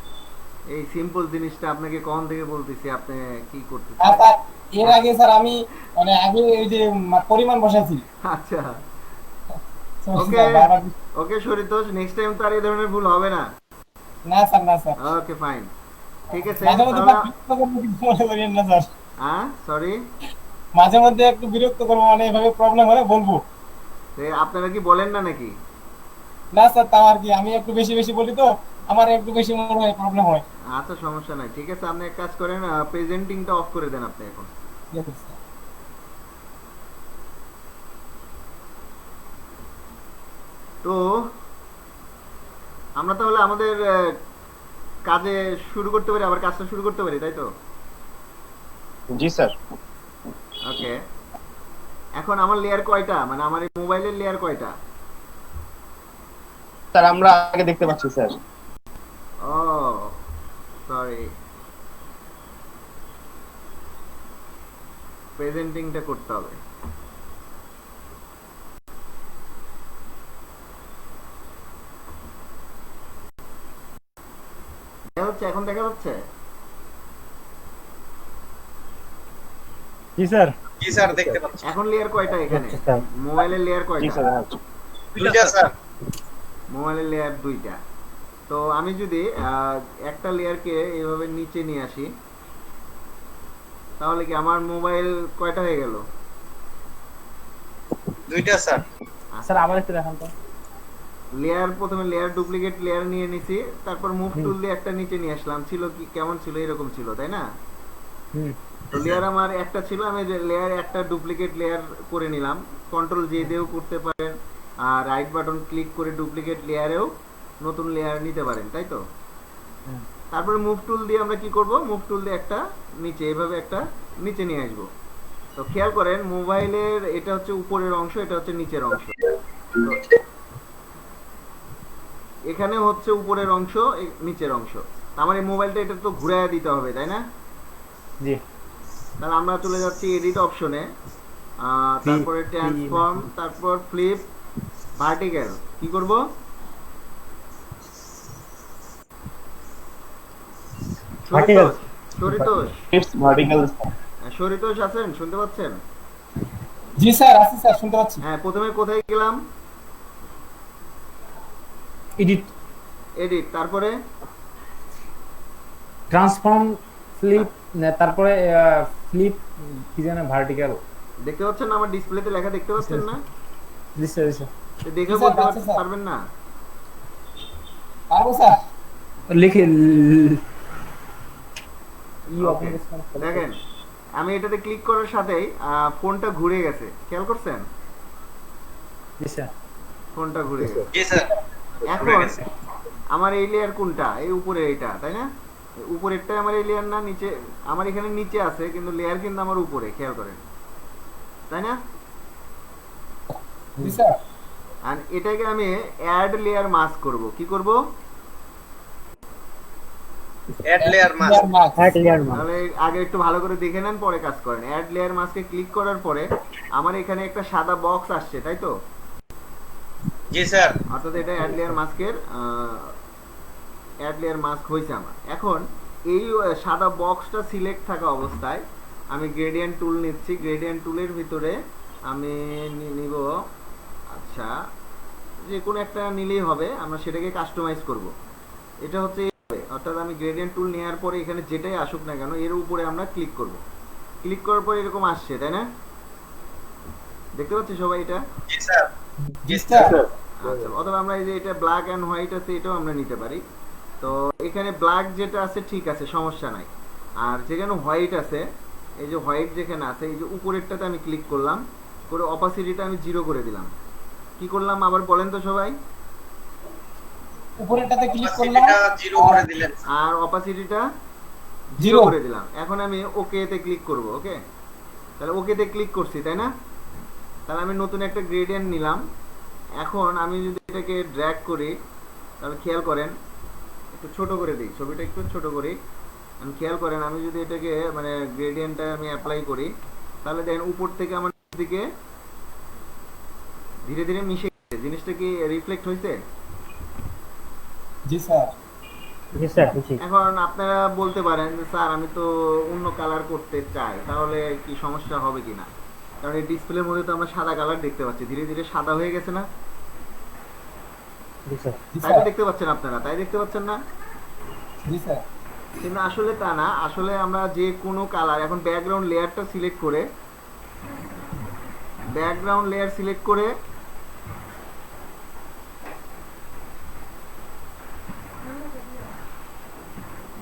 এই সিম্পল জিনিসটা আপনাকে কখন থেকে বলতেছি, আপনি কি করতেছেন? আর স্যার এর আগে স্যার আমি মানে আগে ওই যে পরিমাণ বসাইছি। আচ্ছা, Sorry ওকে স্যার, বারবার ওকে সরিতোষ, নেক্সট টাইম তো আর এই ধরনের ভুল হবে না। না স্যার, না স্যার। ওকে ফাইন, ঠিক আছে। মাঝে মধ্যে তাহলে বিরক্ত করবো কিন্তু মনে করেন না স্যার। সরি, মাঝে মধ্যে একটু বিরক্ত করবো, মানে এভাবে প্রবলেম হলে বলবো। আপনারা কি বলেন না নাকি? না স্যার, তাও আর কি আমি একটু বেশি বেশি বলি তো আমার একটু বেশি মনে হয় প্রবলেম হয়। আচ্ছা, সমস্যা নাই, ঠিক আছে। আপনি এক কাজ করেন, প্রেজেন্টিংটা অফ করে দেন আপনি এখন। ঠিক আছে স্যার। তো আমরা তাহলে আমাদের কাজে শুরু করতে পারি, আবার কাজটা শুরু করতে পারি, তাই তো? জি স্যার। ওকে, এখন আমার লেয়ার কয়টা, মানে আমার এই মোবাইলের লেয়ার কয়টা? স্যার আমরা আগে দেখতে পাচ্ছি স্যার। ও সরি, প্রেজেন্টিংটা করতে হবে। দেখা যাচ্ছে, এখন দেখা যাচ্ছে? জি স্যার। জি স্যার, দেখতে পাচ্ছি। এখন লেয়ার কয়টা এখানে? মোবাইলের লেয়ার জি কয়টা? স্যার। হ্যাঁ। দুইটা স্যার। মোবাইলের লেয়ার 2টা। তো আমি যদি একটা লেয়ারকে এইভাবে নিচে নিয়ে আসি, তাহলে কি আমার মোবাইল কয়টা হয়ে গেল? দুইটা স্যার। স্যার আবার একটু দেখান তো। লেয়ার, প্রথমে লেয়ার ডুপ্লিকেট লেয়ার নিয়ে নিছি, তারপর মুভ টুল দিয়ে একটা নিচে নিয়ে আসলাম। ছিল কি, কেমন ছিল? এরকম ছিল, তাই না? তো লেয়ার আমার একটা ছিল, আমি লেয়ার একটা ডুপ্লিকেট লেয়ার করে নিলাম। কন্ট্রোল জে দিয়েও করতে পারেন, আর রাইট বাটন ক্লিক করে ডুপ্লিকেট লেয়ারেও নতুন লেয়ার নিতে পারেন, তাই তো? তারপরে মুভ টুল দিয়ে আমরা কি করব? মুভ টুল দিয়ে একটা নিচে, এইভাবে একটা নিচে নিয়ে আসবো। তো খেয়াল করেন, মোবাইলের এটা হচ্ছে উপরের অংশ, এটা হচ্ছে নিচের অংশ। তো এখানে হচ্ছে উপরের অংশ, নিচের অংশ। আমার এই মোবাইলটা এটা তো ঘুরাইয়া দিতে হবে, তাই না? জি। তাহলে আমরা চলে যাচ্ছি এডিট অপশনে, তারপরে ট্রান্সফর্ম, তারপর ফ্লিপ ভার্টিক্যাল। কি করব? সরিতোষ, সরিতোষ, ইটস ভার্টিক্যাল। সরিতোষ আছেন? শুনতে পাচ্ছেন? জি স্যার, আছি স্যার, শুনতে পাচ্ছি। হ্যাঁ, প্রথমে কোথায় গেলাম? এডিট, এডিট, তারপরে ট্রান্সফর্ম, ফ্লিপ, তারপরে ফ্লিপ কি যেন ভার্টিক্যাল। দেখতে পাচ্ছেন না? আমার ডিসপ্লেতে লেখা দেখতে পাচ্ছেন না? জি স্যার, জি স্যার। তো দেখে জি স্যার, বলতে পাচ্ছি স্যার। পারবেন না? পারবো স্যার। লিখে Okay, দেখেন আমি এটাতে ক্লিক করার সাথেই ফোনটা ঘুরে গেছে, খেয়াল করছেন? জি স্যার। ফোনটা ঘুরে গেছে। জি স্যার। এখন আমার এই লেয়ার কোনটা? এই উপরে এইটা, তাই না? উপরেরটা আমার এই লেয়ার না, নিচে আমার এখানে নিচে আছে, কিন্তু লেয়ার কিন্তু আমার উপরে, খেয়াল করেন, তাই না? জি স্যার। আর এটাকে আমি অ্যাড লেয়ার মাস্ক করব। কি করব? Add layer mask. তাহলে আগে একটু ভালো করে দেখে নেন, পরে কাজ করেন। অ্যাড লেয়ার মাস্কে ক্লিক করার পরে আমার এখানে একটা সাদা বক্স আসছে, তাই তো? জি স্যার। অর্থাৎ এটা অ্যাড লেয়ার মাস্কের অ্যাড লেয়ার মাস্ক হয়েছে আমার। এখন এই সাদা বক্সটা সিলেক্ট থাকা অবস্থায় আমি গ্রেডিয়েন্ট টুল নিচ্ছি। গ্রেডিয়েন্ট টুলের ভিতরে আমি নিব, আচ্ছা যে কোনো একটা নিলেই হবে, আমরা সেটাকে কাস্টমাইজ করব। এটা হচ্ছে এইভাবে, অর্থাৎ আমি গ্রেডিয়েন্ট টুল নেওয়ার পরে এখানে যেটাই আসুক না কেন এর উপরে আমরা ক্লিক করব। ক্লিক করার পরে এরকম আসছে, তাই না? দেখতে পাচ্ছি সবাই এটা? জি স্যার। জি স্যার। আচ্ছা, অথবা আমরা এই যে এটা ব্ল্যাক এন্ড হোয়াইট আছে, এটাও আমরা নিতে পারি। তো এখানে ব্ল্যাক যেটা আছে ঠিক আছে, সমস্যা নাই। আর যেখানে হোয়াইট আছে, এই যে হোয়াইট যেখানে আছে, এই যে উপরেরটাতে আমি ক্লিক করলাম, করে অপাসিটিটা আমি 0 করে দিলাম। কি করলাম আবার বলেন তো সবাই? উপরেরটাতে ক্লিক করলাম, এটা 0 করে দিলেন। আর অপাসিটিটা 0 Zero করে দিলাম। এখন আমি ওকে তে ক্লিক করব। ওকে, তাহলে ওকে তে ক্লিক করছি, তাই না? তাহলে আমি নতুন একটা গ্রেডিয়েন্ট নিলাম, এখন আমি যদি এটাকে ড্র্যাগ করি তাহলে খেয়াল করেন, একটু ছোট করে দিই ছবিটা, একটু ছোট করি। আমি খেয়াল করেন আমি যদি এটাকে মানে গ্রেডিয়েন্টটা আমি অ্যাপ্লাই করি তাহলে দেখেন উপর থেকে আমার দিকে ধীরে ধীরে মিশে গেছে। জিনিসটা কি রিফ্লেক্ট হয়েছে? জি স্যার। জি স্যার বুঝি। এখন আপনারা বলতে পারেন যে স্যার আমি তো অন্য কালার করতে চাই, তাহলে কি সমস্যা হবে কিনা? কারণ এই ডিসপ্লের মধ্যে তো আমরা সাদা কালার দেখতে পাচ্ছি, ধীরে ধীরে সাদা হয়ে গেছে না? জি স্যার। জি তাই তো স্যার। দেখতে পাচ্ছেন আপনারা, তাই দেখতে পাচ্ছেন না? জি স্যার। কিন্তু আসলে তা না, আসলে আমরা যে কোনো কালার এখন ব্যাকগ্রাউন্ড লেয়ারটা সিলেক্ট করে ব্যাকগ্রাউন্ড লেয়ার সিলেক্ট করে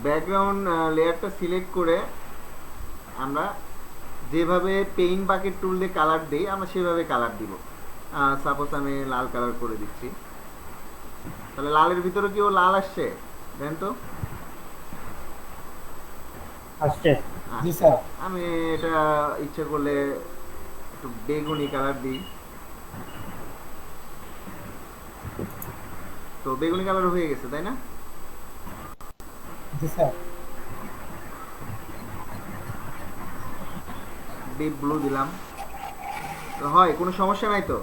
ব্যাকগ্রাউন্ড লেয়ারটা সিলেক্ট করে আমরা যেভাবে পেইন্ট বাকেট টুল দিয়ে কালার দিই আমরা সেভাবে কালার দিব। সাপোজ আমি লাল কালার করে দিচ্ছি, তাহলে লালের ভিতরে কি ও লাল আসছে? দেন তো। আসছে। জি স্যার। আমি এটা ইচ্ছে করলে একটু বেগুনি কালার দিই, তো বেগুনি কালার হয়ে গেছে তাই না? জি স্যার। ডিপ ব্লু দিলাম, তো হয় কোনো সমস্যা নাই তো?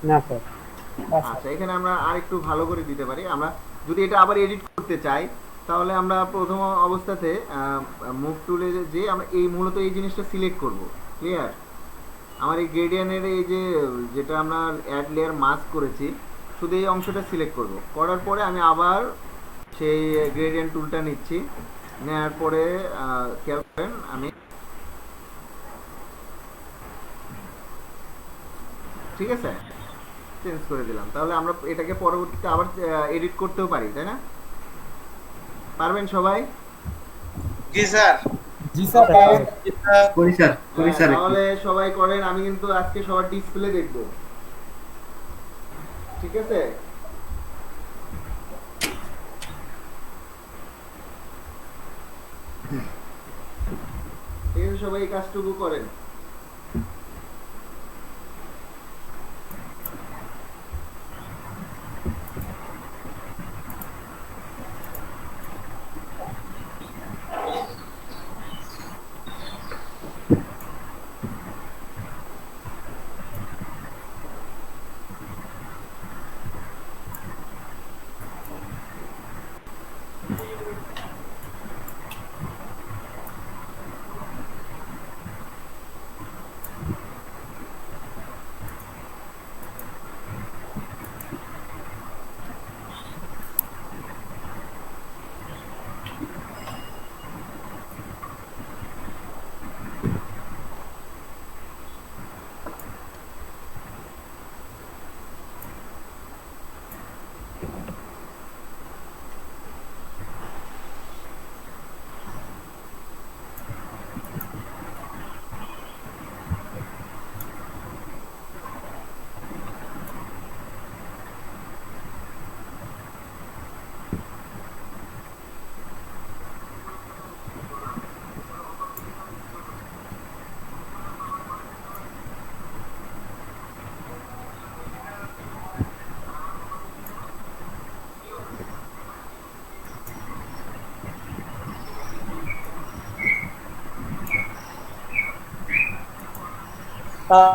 না স্যার। আচ্ছা, এখানে আমরা আর একটু ভালো করে দিতে পারি। আমরা যদি এটা আবার এডিট করতে চাই তাহলে আমরা প্রথম অবস্থাতে মুভ টুলে যে আমরা এই মূলত এই জিনিসটা সিলেক্ট করব। ক্লিয়ার? আমার এই গ্রেডিয়েন্টের এই যে যেটা আমরা অ্যাড লেয়ার মাস্ক করেছি শুধু এই অংশটা সিলেক্ট করব। করার পরে আমি আবার সেই গ্রেডিয়েন্ট টুলটা নিচ্ছি, নেওয়ার পরে খেয়াল করেন আমি ঠিক আছে চেঞ্জ করে দিলাম। তাহলে আমরা এটাকে পরবর্তীতে আবার এডিট করতেও পারি, তাই না? পারবেন সবাই? জি স্যার। জি স্যার। করি স্যার, করি স্যার। তাহলে সবাই করেন, আমি কিন্তু আজকে সবার ডিসপ্লে দেখব, ঠিক আছে? ঠিক আছে, সবাই এই কাজটুকু করেন।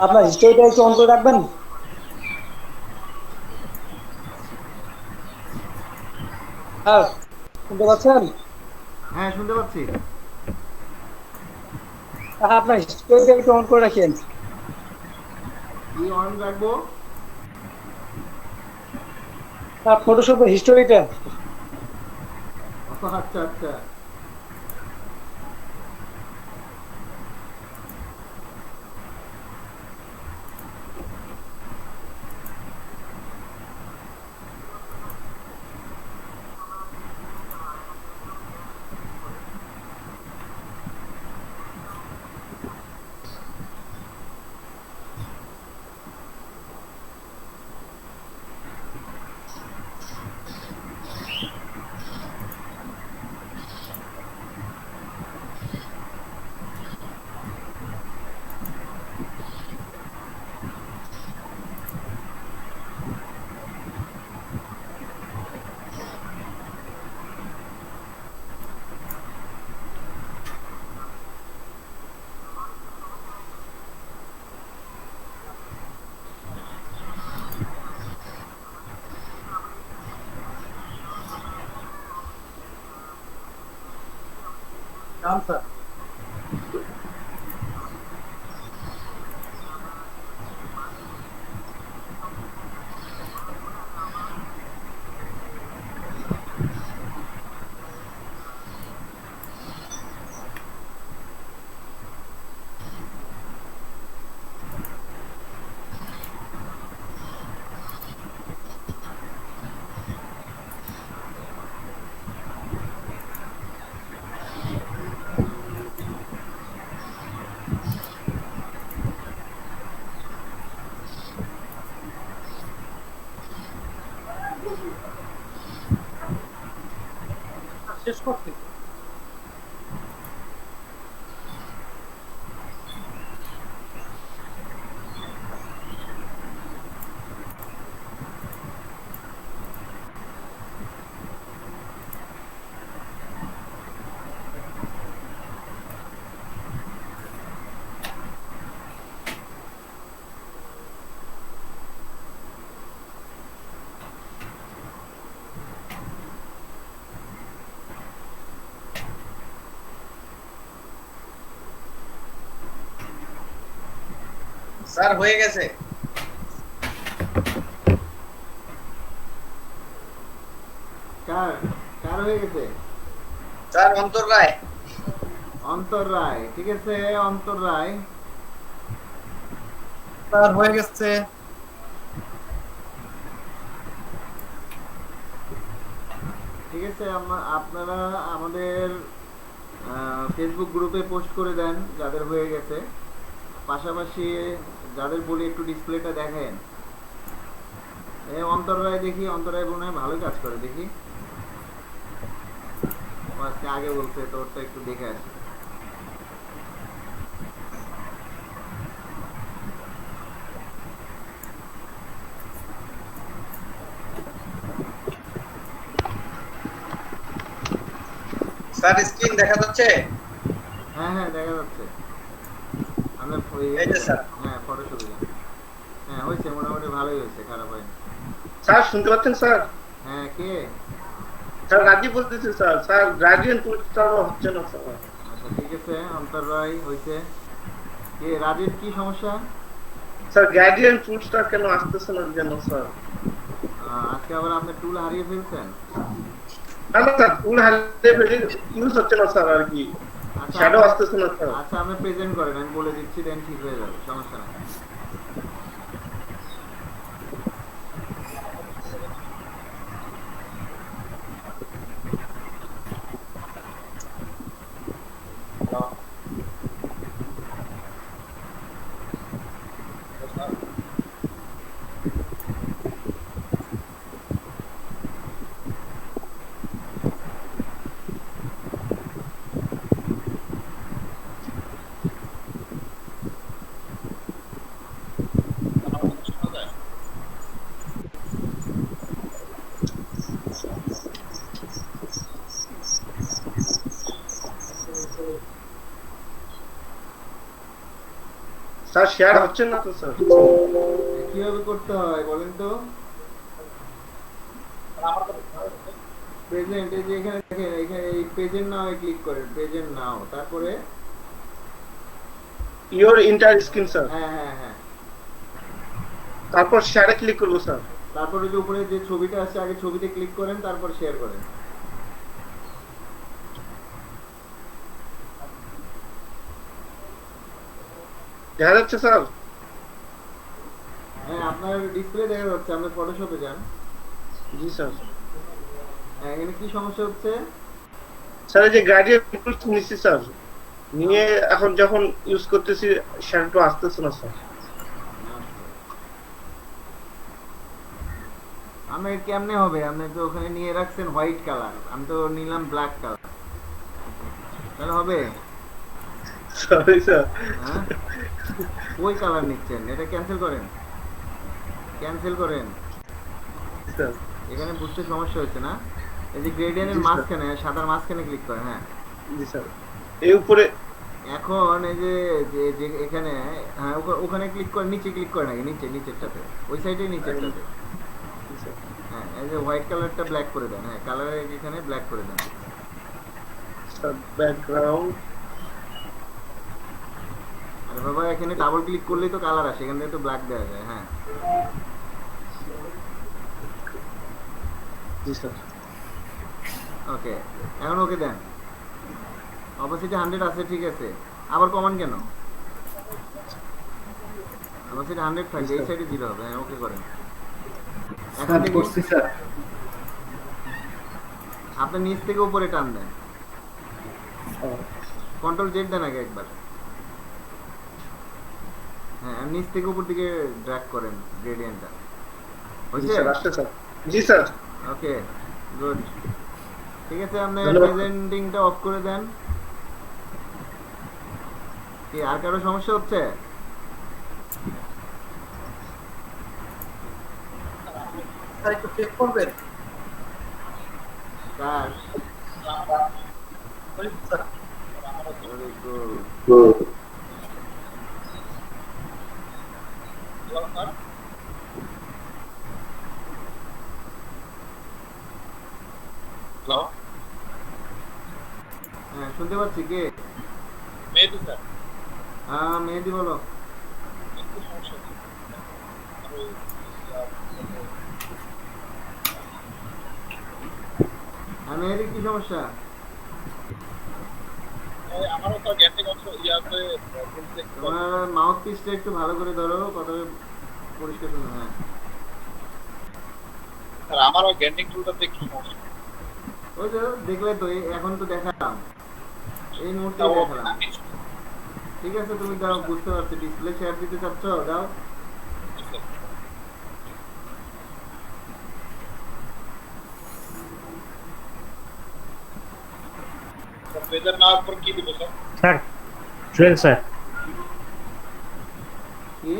আপনার হিস্টোরিটা একটু অন করে রাখবেন। হ্যাঁ, শুনতে পাচ্ছেন? হ্যাঁ, শুনতে পাচ্ছি। আপনার হিস্টোরিটা একটু অন করে রাখেন। কি অন রাখবো? ফটোশপের হিস্টোরিটা। আচ্ছা আচ্ছা, ডান স্যার। শেষ করতে স্যার হয়ে গেছে। কার কার হয়ে গেছে? স্যার অন্তর রায়। অন্তর রায়, ঠিক আছে অন্তর রায়। স্যার হয়ে গেছে। ঠিক আছে, আপনারা আমাদের ফেসবুক গ্রুপে পোস্ট করে দেন যাদের হয়ে গেছে, পাশাপাশি যাদের বলি একটু ডিসপ্লেটা দেখেন। এই অন্তর রায়, দেখি অন্তর রায় মনে হয় ভালো কাজ করে, দেখি ও আজকে আগে বলছে তো ওরটা একটু দেখে আসি। স্যার স্ক্রিন দেখা যাচ্ছে? হ্যাঁ হ্যাঁ দেখা যাচ্ছে। আমরা এই যে স্যার। হ্যাঁ ফটো শুরু করি। হ্যাঁ হয়েছে, মোটামুটি ভালোই হয়েছে, খারাপ হয়নি। স্যার শুনতে পাচ্ছেন স্যার? হ্যাঁ কে? স্যার রাজীব বলতেছি স্যার। স্যার গ্রাডিয়েন্ট টুলসটাও হচ্ছে না স্যার। আচ্ছা ঠিক আছে, অন্তর রায় হয়েছে। কে রাজের কি সমস্যা? স্যার গ্রাডিয়েন্ট টুলসটা কেন আসতেছে না যেন স্যার? আজকে আবার আপনি টুল হারিয়ে ফেলছেন? না না স্যার, টুল হারিয়ে ফেলে ইউজ হচ্ছে না স্যার আর কি। আচ্ছা শ্যাডো আসতেছে না স্যার। আচ্ছা আপনি প্রেজেন্ট করেন, আমি বলে দিচ্ছি, দেন ঠিক হয়ে যাবে, সমস্যা নেই। স্যার শেয়ার হচ্ছে না তো স্যার। কিভাবে করতে হয় বলেন তো? প্রেজেন্ট, এই যে এখানে দেখেন, এখানে এই প্রেজেন্ট নাও ক্লিক করেন, প্রেজেন্ট নাও, তারপরে ইওর ইন্টার স্ক্রিন স্যার। হ্যাঁ হ্যাঁ হ্যাঁ, তারপর শেয়ারে ক্লিক করবো স্যার। তারপরে যে উপরে যে ছবিটা আছে আগে ছবিতে ক্লিক করেন, তারপর শেয়ার করেন। দেখা যাচ্ছে স্যার? হ্যাঁ আপনার ডিসপ্লে দেখা যাচ্ছে, আপনি ফটোশপে যান। জি স্যার। হ্যাঁ, এখানে কি সমস্যা হচ্ছে? স্যার এই যে গ্রাডিয়েন্ট টুলস নিচ্ছি স্যার, নিয়ে এখন যখন ইউজ করতেছি শ্যাডোটা আসতেছে না স্যার। আমার কেমনে হবে? আপনি তো ওখানে নিয়ে রাখছেন হোয়াইট কালার, আমি তো নিলাম ব্ল্যাক কালার, তাহলে হবে? Sorry sir. হ্যাঁ ওই কালার নিচ্ছেন, এটা ক্যান্সেল করেন, ক্যান্সেল করেন। স্যার এখানে বুঝতে সমস্যা হচ্ছে না? এই যে গ্রেডিয়েন্টের মাঝখানে, সাদার মাঝখানে ক্লিক করেন। হ্যাঁ জি স্যার, এই উপরে এখন এই যে যে এখানে, হ্যাঁ ওখানে ক্লিক করেন, নিচে ক্লিক করেন আগে, নিচে নিচেরটাতে, ওই সাইডে নিচেরটাতে। হ্যাঁ এই যে হোয়াইট কালারটা ব্ল্যাক করে দেন, হ্যাঁ কালারের এখানে ব্ল্যাক করে দেন। স্যার ব্যাকগ্রাউন্ড আরে বাবা এখানে ডাবল ক্লিক করলেই তো কালার আসে, এখান থেকে তো ব্ল্যাক দেওয়া যায়। হ্যাঁ জি স্যার ওকে, এখন ওকে দেন। অপোজিটে 100 আছে, ঠিক আছে। আবার কমান কেন? অপোজিটে 100 থাকে, এই সাইডে 0 হবে। হ্যাঁ ওকে করেন। এখন স্যার দেখি করছি স্যার। আপনি নিচ থেকে উপরে টান দেন, কন্ট্রোল জেড দেন আগে একবার। হ্যাঁ আর নিচ থেকে উপর দিকে ড্র্যাগ করেন গ্রেডিয়েন্টটা। জি হয়েছে? স্যার আসছে স্যার। জি স্যার ওকে গুড, ঠিক আছে। আপনি ধন্যবাদ। প্রেজেন্টিংটা অফ করে দেন। কি আর কারো সমস্যা হচ্ছে? স্যার একটু চেক করবেন কার? Sir Very good. হ্যালো হ্যাঁ শুনতে পাচ্ছি। কে? মেহেদি স্যার হ্যাঁ মেহেদি বলো। একটু সমস্যা হচ্ছে। হ্যাঁ মেহেদি কি সমস্যা? আমারও তো গ্যাসে কত ইয়াতে বলতে তোমার মাউথ পিসটা একটু ভালো করে ধরো, কথা পরিষ্কার শোনো। হ্যাঁ স্যার আমারও গ্যান্ডিং টুলটাতে একটু সমস্যা। ওই তো দেখলে তো, এখন তো দেখালাম, এই মুহূর্তে তাও দেখালাম। আমি ঠিক আছে তুমি দাও, বুঝতে পারছি। ডিসপ্লে শেয়ার দিতে চাচ্ছ, দাও। প্রেজার নেওয়ার পর কি দিব স্যার? Sir 12 sir. কি?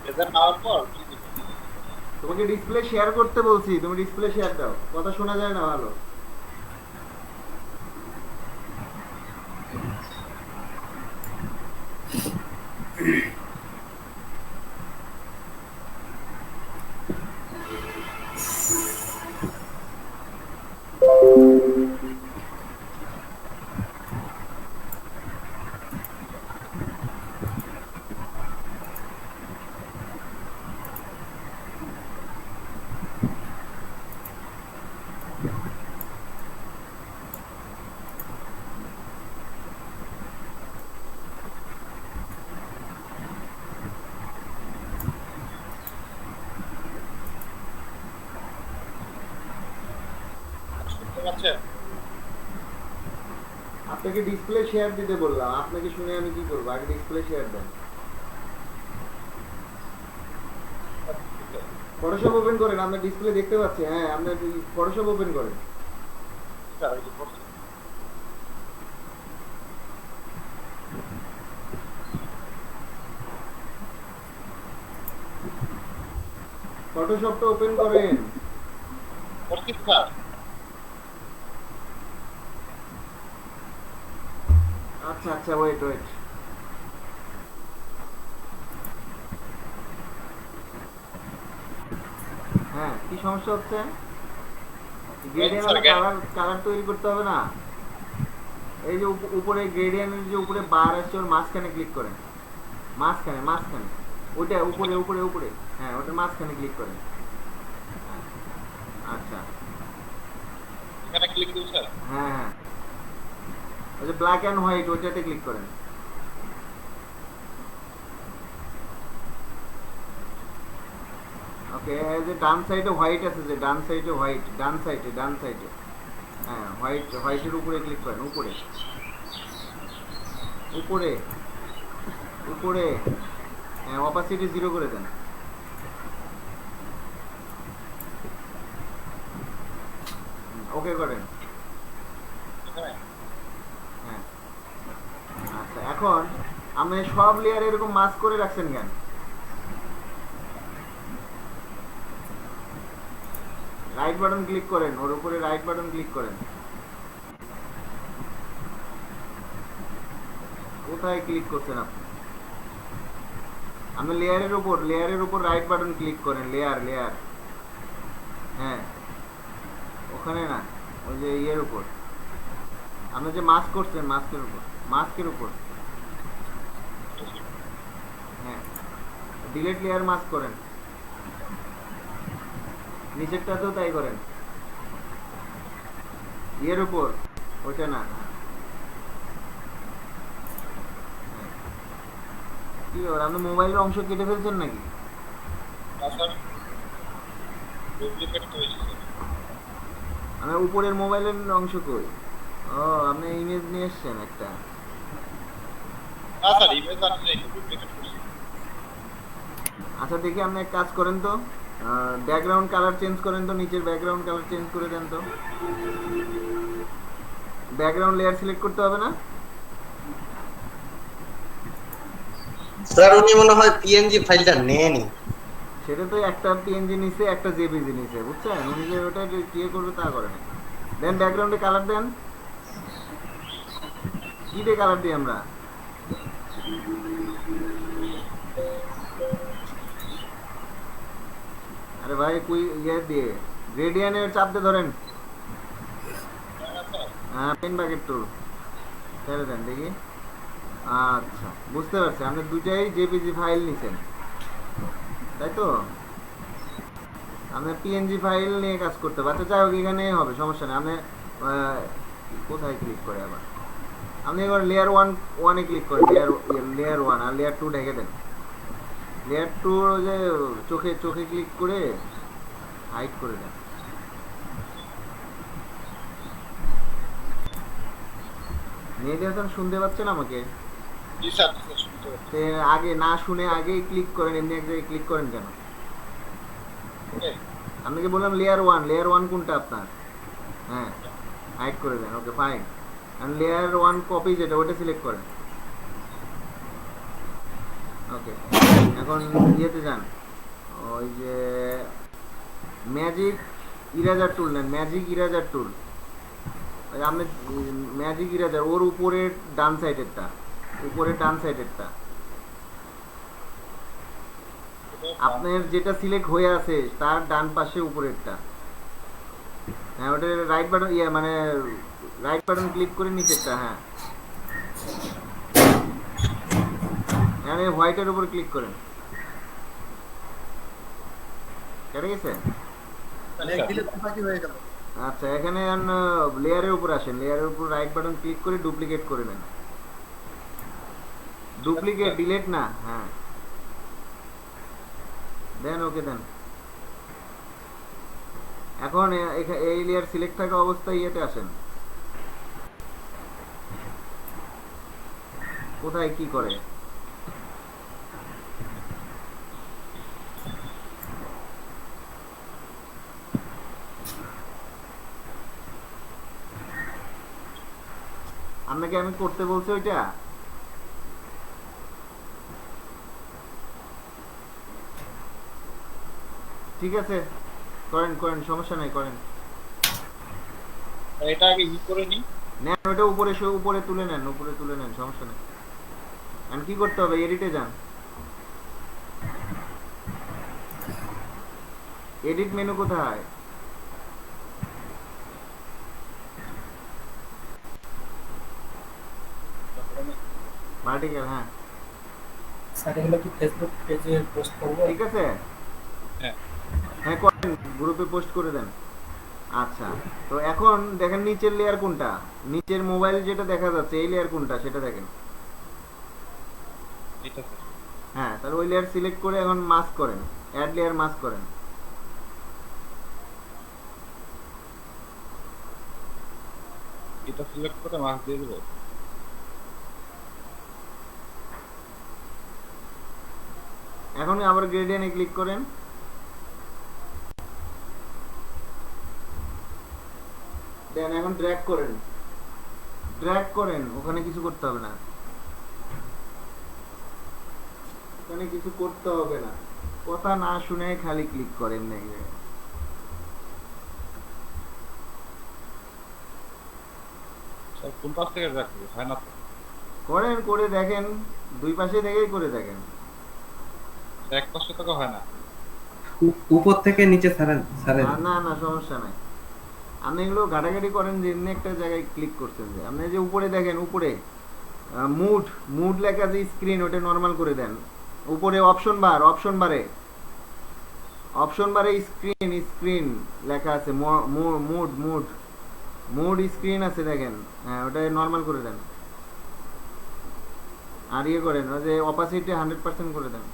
প্রেজার নেওয়ার পর কি দিব? তোমাকে ডিসপ্লে শেয়ার করতে বলছি, তুমি ডিসপ্লে শেয়ার দাও। কথা শোনা যায় না ভালো। শুনতে পাচ্ছেন? আপনাকে ডিসপ্লে শেয়ার দিতে বললাম, আপনাকে শুনে আমি কি করবো? আগে ডিসপ্লে শেয়ার দেন। ফটোশপ ওপেন করেন, আপনার ডিসপ্লে দেখতে পাচ্ছি। হ্যাঁ আপনার ফটোশপ ওপেন করেন। স্যার এই যে করছি। ফটোশপটা ওপেন করেন। করছি স্যার। আচ্ছা আচ্ছা ওয়েট ওয়েট। হ্যাঁ কি সমস্যা হচ্ছে? গ্রেডিয়েন্ট স্যার, কালার কালার তৈরি করতে হবে না? এই যে উপরে গ্রেডিয়েন্টের যে উপরে বার আছে ওর মাঝখানে ক্লিক করেন। মাঝখানে মাঝখানে ওটা উপরে উপরে উপরে। হ্যাঁ ওটার মাঝখানে ক্লিক করেন। আচ্ছা এখানে ক্লিক দিব স্যার। হ্যাঁ হ্যাঁ ওই যে ব্ল্যাক অ্যান্ড হোয়াইট ওইটাতে ক্লিক করেন। ওকে এই যে ডান সাইডে হোয়াইট আছে, যে ডান সাইডে হোয়াইট, ডান সাইডে হ্যাঁ হোয়াইট, হোয়াইটের উপরে ক্লিক করেন। উপরে উপরে উপরে হ্যাঁ অপাসিটি 0 করে দেন। ওকে করেন। এখানে হ্যাঁ আচ্ছা এখন আপনি সব লেয়ার এরকম মাস্ক করে রাখছেন কেন? রাইট বাটন ক্লিক করেন, ওর উপরে রাইট বাটন ক্লিক করেন। কোথায় ক্লিক করছেন আপনি? আপনি লেয়ারের উপর রাইট বাটন ক্লিক করেন। লেয়ার হ্যাঁ ওখানে না, ওই যে ইয়ের উপর আপনি যে মাস্ক করছেন মাস্কের উপর হ্যাঁ ডিলেট লেয়ার মাস্ক করেন, নিচেরটাতেও তাই করেন, এর উপর ওইটা না। কি ব্যাপার, আপনি মোবাইলের অংশ কেটে ফেলছেন নাকি? আমি উপরের মোবাইলের অংশ কই? ও আপনি ইমেজ নিয়ে এসছেন একটা। আচ্ছা দেখি আপনি এক কাজ করেন তো, ব্যাকগ্রাউন্ড কালার চেঞ্জ করেন তো, নিচের ব্যাকগ্রাউন্ড কালার চেঞ্জ করে দেন তো। ব্যাকগ্রাউন্ড লেয়ার সিলেক্ট করতে হবে না? স্যার উনি মনে হয় পিএনজি ফাইলটা নেয়নি। সেটা তো একটা পিএনজি নিছে, একটা জেপিজি নিছে, বুঝছেন? উনি যে ওটা কি করবে তা করে না। দেন ব্যাকগ্রাউন্ডে কালার দেন। কি দিয়ে কালার দিই আমরা? আরে ভাই কই ইয়ে দিয়ে গ্রেডিয়েন্টের চাপ দিয়ে ধরেন। হ্যাঁ পেন বাকেট টুল ছেড়ে দেন দেখি। আচ্ছা বুঝতে পারছি, আপনি দুটাই জেপিজি ফাইল নিছেন তাই তো? আপনি পিএনজি ফাইল নিয়ে কাজ করতে পারছেন। যাই হোক এখানে হবে, সমস্যা নেই। আপনি কোথায় ক্লিক করে আবার আপনি এবার লেয়ার ওয়ানে ক্লিক করেন, লেয়ার ওয়ান, আর লেয়ার টু ঢেকে দেন। লেয়ার টু যে চোখে ক্লিক করে হাইড করে দেন। মেহেদী হাসান শুনতে পাচ্ছেন আমাকে? আগে না শুনে আগেই ক্লিক করেন, এমনি এক জায়গায় ক্লিক করেন কেন? আপনাকে বললাম লেয়ার ওয়ান কোনটা আপনার? হ্যাঁ হাইড করে দেন, ওকে ফাইন। আর লেয়ার ওয়ান কপি যেটা ওটা সিলেক্ট করেন, ওকে। এখন ইয়েতে যান, ওই যে ম্যাজিক ইরেজার টুল নেন, ম্যাজিক ইরেজার টুল। আপনি ম্যাজিক ইরেজার ওর উপরের ডান সাইডেরটা, উপরের ডান সাইডেরটা আপনার যেটা সিলেক্ট হয়ে আছে তার ডান পাশে উপরেরটা। হ্যাঁ ওটা রাইট বাটন মানে রাইট বাটন ক্লিক করে নিচেরটা। হ্যাঁ এখানে হোয়াইটের উপর ক্লিক করেন। কেটে গেছে? আচ্ছা এখানে লেয়ারের উপর আসেন, লেয়ারের উপর রাইট বাটন ক্লিক করে ডুপ্লিকেট করে নেন। ডুপ্লিকেট ডিলিট না, হ্যাঁ দেন, ওকে দেন। এখন এই লেয়ার সিলেক্ট থাকা অবস্থায় ইয়েতে আসেন, কোথায় কি করে আপনাকে আমি করতে বলছি ওইটা? ঠিক আছে করেন করেন, সমস্যা নাই, করেন। এটা আগে ই করে নি, নেন ওটা উপরে তুলে নেন, উপরে তুলে নেন, সমস্যা নেই। আর কি করতে হবে? এডিটে যান, এডিট মেনু কোথায়? ভার্টিক্যাল, হ্যাঁ স্যার এগুলো কি ফেসবুক পেজে পোস্ট করব? ঠিক আছে, হ্যাঁ হ্যাঁ করেন, গ্রুপে পোস্ট করে দেন। আচ্ছা তো এখন দেখেন নিচের লেয়ার কোনটা, নিচের মোবাইল যেটা দেখা যাচ্ছে এই লেয়ার কোনটা সেটা দেখেন। এটা স্যার হ্যাঁ তাহলে ওই লেয়ার সিলেক্ট করে এখন মাস্ক করেন, অ্যাড লেয়ার মাস্ক করেন। এটা সিলেক্ট করে মার্ক দিয়ে দেব। এখন আবার গ্রেডিয়েন্টে ক্লিক করেন, দেন এখন ড্র্যাগ করেন, ওখানে কিছু করতে হবে না, ওখানে কিছু করতে হবে না, কথা না শুনে খালি ক্লিক করেন না। স্যার কোন পাশ থেকে রাখবো? হয় না তো? করেন, করে দেখেন, দুই পাশে থেকেই করে দেখেন। এক পাশে তো হয় না। উপর থেকে নিচে ছাড়েন। না না সমস্যা নাই। আপনি এগুলো ঘাটাঘাটি করেন যে এমনি একটা জায়গায় ক্লিক করছেন, যে আপনি যে উপরে দেখেন, উপরে মুড মুড লেখা যে স্ক্রিন, ওটা নর্মাল করে দেন। উপরে অপশন বারে স্ক্রিন লেখা আছে, মুড স্ক্রিন আছে দেখেন, হ্যাঁ ওটা নর্মাল করে দেন। আর ইয়ে করেন, ওই যে অপাসিটি 100% করে দেন।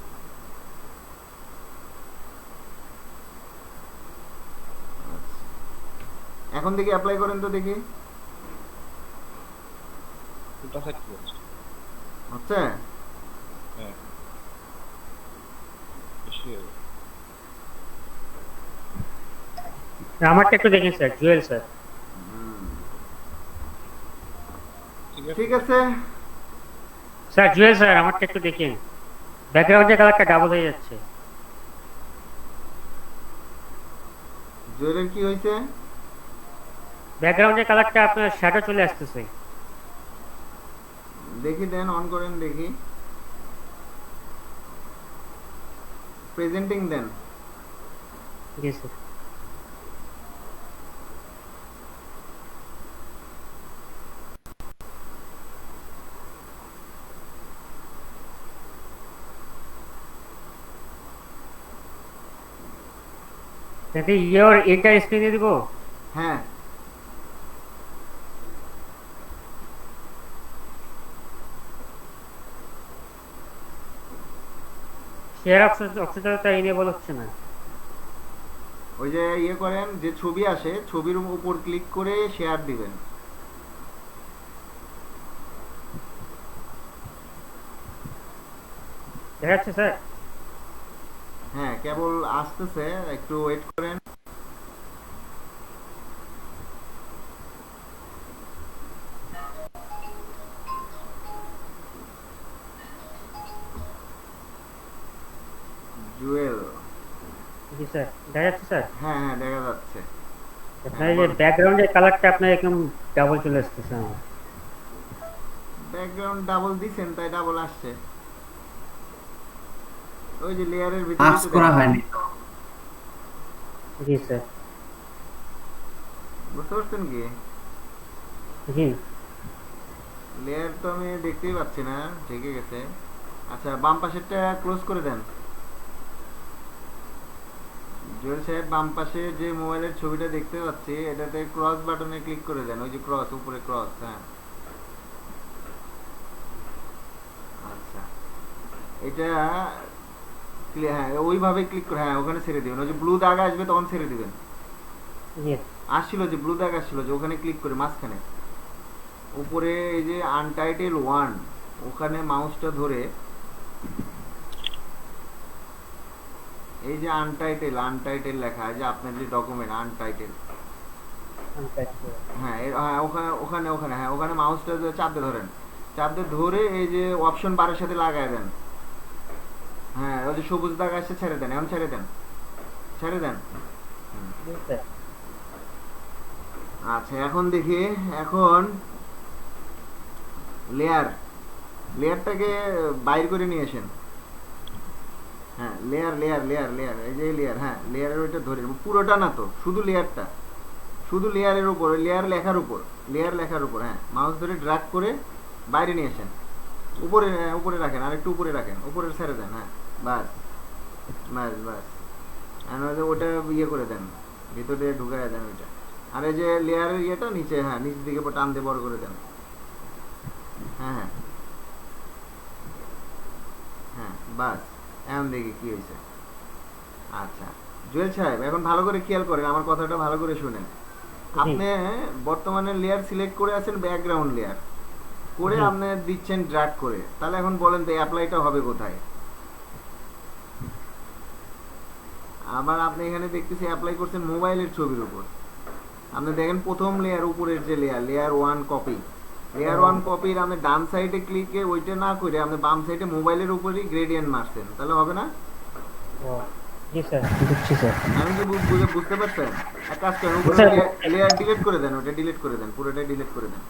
এখন দেখি অ্যাপ্লাই করেন তো দেখি হচ্ছে। আমারটা একটু দেখেন স্যার, জুয়েল স্যার। ঠিক আছে স্যার জুয়েল স্যার, আমারটা একটু দেখেন, ব্যাকগ্রাউন্ডের কালারটা ডাবল হয়ে যাচ্ছে। জুয়েলের কি হয়েছে? ব্যাকগ্রাউন্ডের কালারটা আপনার শ্যাডো চলে আসতেছে। দেখি দেন, অন করেন দেখি, প্রেজেন্টিং দেন। জি স্যার। ইয়োর এন্টার স্ক্রিনে দিব। হ্যাঁ শেয়ার অপশনটা তো এনেবল হচ্ছে না। ওই যে ইয়ে করেন, যে ছবি আসে ছবির উপর ক্লিক করে শেয়ার দিবেন। দেখা যাচ্ছে স্যার? হ্যাঁ কেবল আসতেছে, একটু ওয়েট করেন। জুয়েল, জি স্যার, দেখা যাচ্ছে স্যার? হ্যাঁ হ্যাঁ দেখা যাচ্ছে। আপনার এই যে ব্যাকগ্রাউন্ডের কালারটা আপনার একদম ডাবল চলে আসতেছে আমার। ব্যাকগ্রাউন্ড ডাবল দিছেন তাই ডাবল আসছে। ওই যে লেয়ারের পাস ভিতরে করা হয়নি। জি স্যার। বুঝতে পারছেন কি? জি। লেয়ার তো আমি দেখতেই পাচ্ছি না, ঢেকে গেছে। আচ্ছা বাম পাশেরটা ক্লোজ করে দেন। জুয়েল সাহেব, বাম পাশে যে মোবাইলের ছবিটা দেখতে পাচ্ছি এটাতে ক্রস বাটনে ক্লিক করে দেন, ওই যে ক্রস, উপরে ক্রস। হ্যাঁ আচ্ছা এটা হ্যাঁ ওইভাবে ক্লিক করে, হ্যাঁ ওখানে ছেড়ে দিবেন। ওই যে ব্লু দাগ আসবে তখন ছেড়ে দিবেন। জি। আসছিল যে ব্লু দাগ আসছিল, যে ওখানে ক্লিক করে মাঝখানে উপরে এই যে আনটাইটেল 1, ওখানে মাউসটা ধরে এই যে আনটাইটেল লেখা, এই যে আপনার যে ডকুমেন্ট আনটাইটেল, হ্যাঁ হ্যাঁ ওখানে হ্যাঁ ওখানে মাউসটা চাপ দিয়ে ধরেন, চাপ দিয়ে ধরে এই যে অপশন বারের সাথে লাগায় দেন। হ্যাঁ ওই যে সবুজ দাগ আসছে, ছেড়ে দেন, এখন ছেড়ে দেন। আচ্ছা এখন দেখি, এখন লেয়ারটাকে বাইর করে নিয়ে আসেন। হ্যাঁ লেয়ার এই যে লেয়ার, হ্যাঁ লেয়ারের ওইটা ধরে পুরোটা না তো, শুধু লেয়ারটা, শুধু লেয়ারের উপর, লেয়ার লেখার উপর হ্যাঁ মাউস ধরে ড্র্যাগ করে বাইরে নিয়ে আসেন। উপরে রাখেন, আর একটু উপরে রাখেন, উপরে ছেড়ে দেন। হ্যাঁ বাস। ওটা ইয়ে করে দেন, ভিতরে ঢুকায় দেন ওইটা। আর এই যে লেয়ারের ইয়েটা নিচে, হ্যাঁ নিচের দিকে টান দিয়ে বড় করে দেন। হ্যাঁ বাস। এখন দেখি কি হয়েছে। আচ্ছা জুয়েল সাহেব, এখন ভালো করে খেয়াল করেন, আমার কথাটা ভালো করে শুনেন। আপনি বর্তমানে লেয়ার সিলেক্ট করে আছেন, ব্যাকগ্রাউন্ড লেয়ার করে আপনি দিচ্ছেন ড্র্যাগ করে, তাহলে এখন বলেন তো অ্যাপ্লাইটা হবে কোথায়? আবার আপনি এখানে দেখতেছি অ্যাপ্লাই করছেন মোবাইলের ছবির উপর। আপনি দেখেন প্রথম লেয়ার, উপরের যে লেয়ার 1 কপি, লেয়ার 1 কপির আপনি ডান সাইডে ক্লিকে ওইটা না করে আপনি বাম সাইডে মোবাইলের উপরই গ্রেডিয়েন্ট মারছেন, তাহলে হবে না? জি স্যার, বুঝছি স্যার। আমি কি বুঝতে পারছেন? এক কাজ করেন, উপরে লেয়ার ডিলিট করে দেন, ওটা ডিলিট করে দেন, পুরোটাই ডিলিট করে দেন।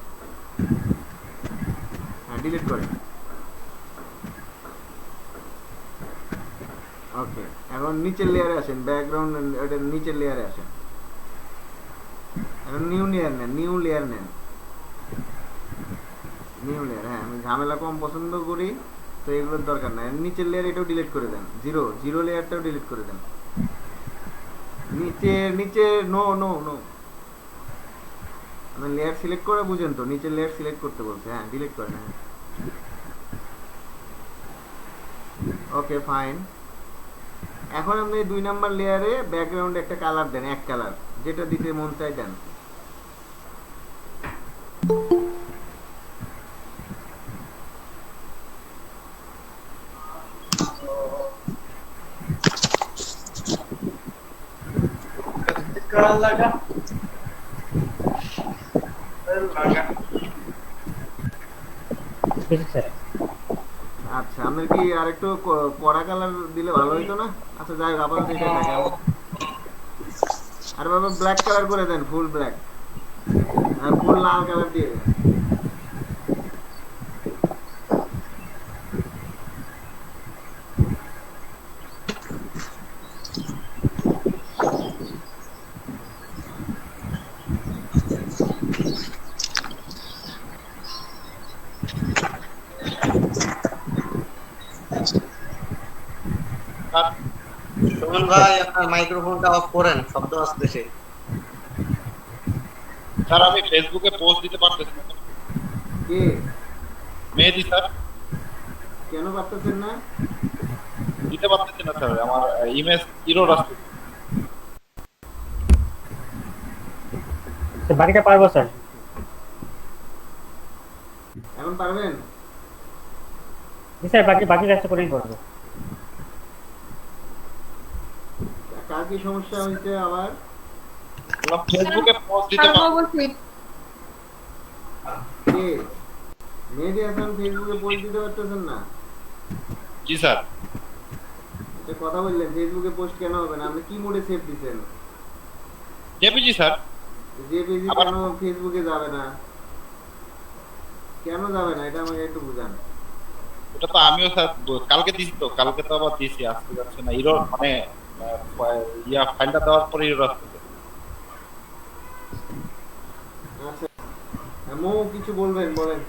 হ্যাঁ ডিলিট করেন। ওকে এখন নিচের লেয়ারে আসেন, ব্যাকগ্রাউন্ড ওটা নিচের লেয়ারে আসেন। এখন নিউ লেয়ার নেন, নিউ লেয়ার নেন, নিউ লেয়ার। হ্যাঁ, আমি ঝামেলা কম পছন্দ করি, তো এগুলোর দরকার নাই। নিচের লেয়ার এটাও ডিলিট করে দেন, জিরো লেয়ারটাও ডিলিট করে দেন। নিচে নো নো নো, আপনি লেয়ার সিলেক্ট করে বুঝেন তো, নিচের লেয়ার সিলেক্ট করতে বলছে। হ্যাঁ, ডিলিট করেন। হ্যাঁ, ওকে ফাইন। এখন আপনি 2 নাম্বার লেয়ারে ব্যাকগ্রাউন্ডে একটা কালার দেন, এক কালার, যেটা দিতে মন চাই দেন। স্যার আচ্ছা, আপনার কি আরেকটু কড়া কালার দিলে ভালো হইতো না? আচ্ছা যাই হোক, আপাতত এটাই থাকে। আর বাবা ব্ল্যাক কালার করে দেন, ফুল ব্ল্যাক, আর ফুল লাল কালার দিয়ে দেন। সুমন ভাই আপনার মাইক্রোফোনটা অফ করেন, শব্দ আসতেছে। স্যার আমি ফেসবুকে পোস্ট দিতে পারতেছি না। কে? মেহেদি স্যার। কেন পারতেছেন না? দিতে পারতেছি না স্যার, আমার ইমেজ এরর আসছে। বাকিটা পারবো স্যার। এখন পারবেন? জি স্যার, বাকি কাজটা করেই করবো। কার কি সমস্যা হয়েছে আবার? ফেসবুকে পোস্ট দিতে পারতেছি কে? মেহেদি হাসান ফেসবুকে পোস্ট দিতে পারতেছেন না? জি স্যার। এটা কথা বললেন, ফেসবুকে পোস্ট কেন হবে না? আপনি কি মোডে সেভ দিবেন? JPG sir. জেপিজি কেন ফেসবুকে যাবে না? কেন যাবে না এটা আমাকে একটু বুঝান। এটা তো আমিও স্যার কালকে দিছি, তো কালকে তো আবার দিছি, আসতে যাচ্ছে না এরর, মানে ফাইলটা দেওয়ার পরে এরর আসছে। আচ্ছা, মো কিছু বলবেন, বলেন।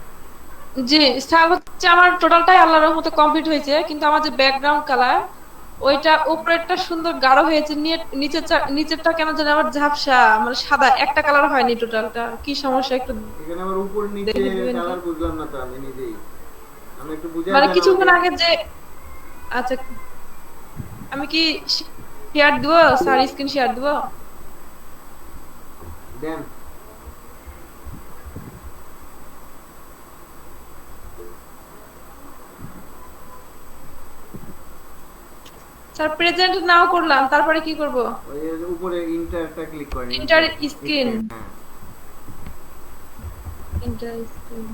জি স্যার, হচ্ছে আমার টোটালটাই আল্লাহর রহমতে কমপ্লিট হয়েছে, কিন্তু আমার যে ব্যাকগ্রাউন্ড কালার ওইটা উপরেরটা সুন্দর গাঢ় হয়েছে, নিচেরটা কেন জানি আমার ঝাপসা, মানে সাদা একটা কালার হয়নি টোটালটা। কি সমস্যা একটু এখানে আবার উপর নিচে কালার বুঝলাম না তো আমি নিজেই, আমি একটু বুঝাই মানে দেন কিছুক্ষণ আমাকে। আগে যে, আচ্ছা আমি কি শেয়ার দিব স্যার, স্ক্রিন শেয়ার দিব? দেন। স্যার প্রেজেন্ট নাও করলাম, তারপরে কি করব? ওই উপরে ইন্টারটা ক্লিক করেন, ইন্টার স্ক্রিন, হ্যাঁ। ইন্টার স্ক্রিন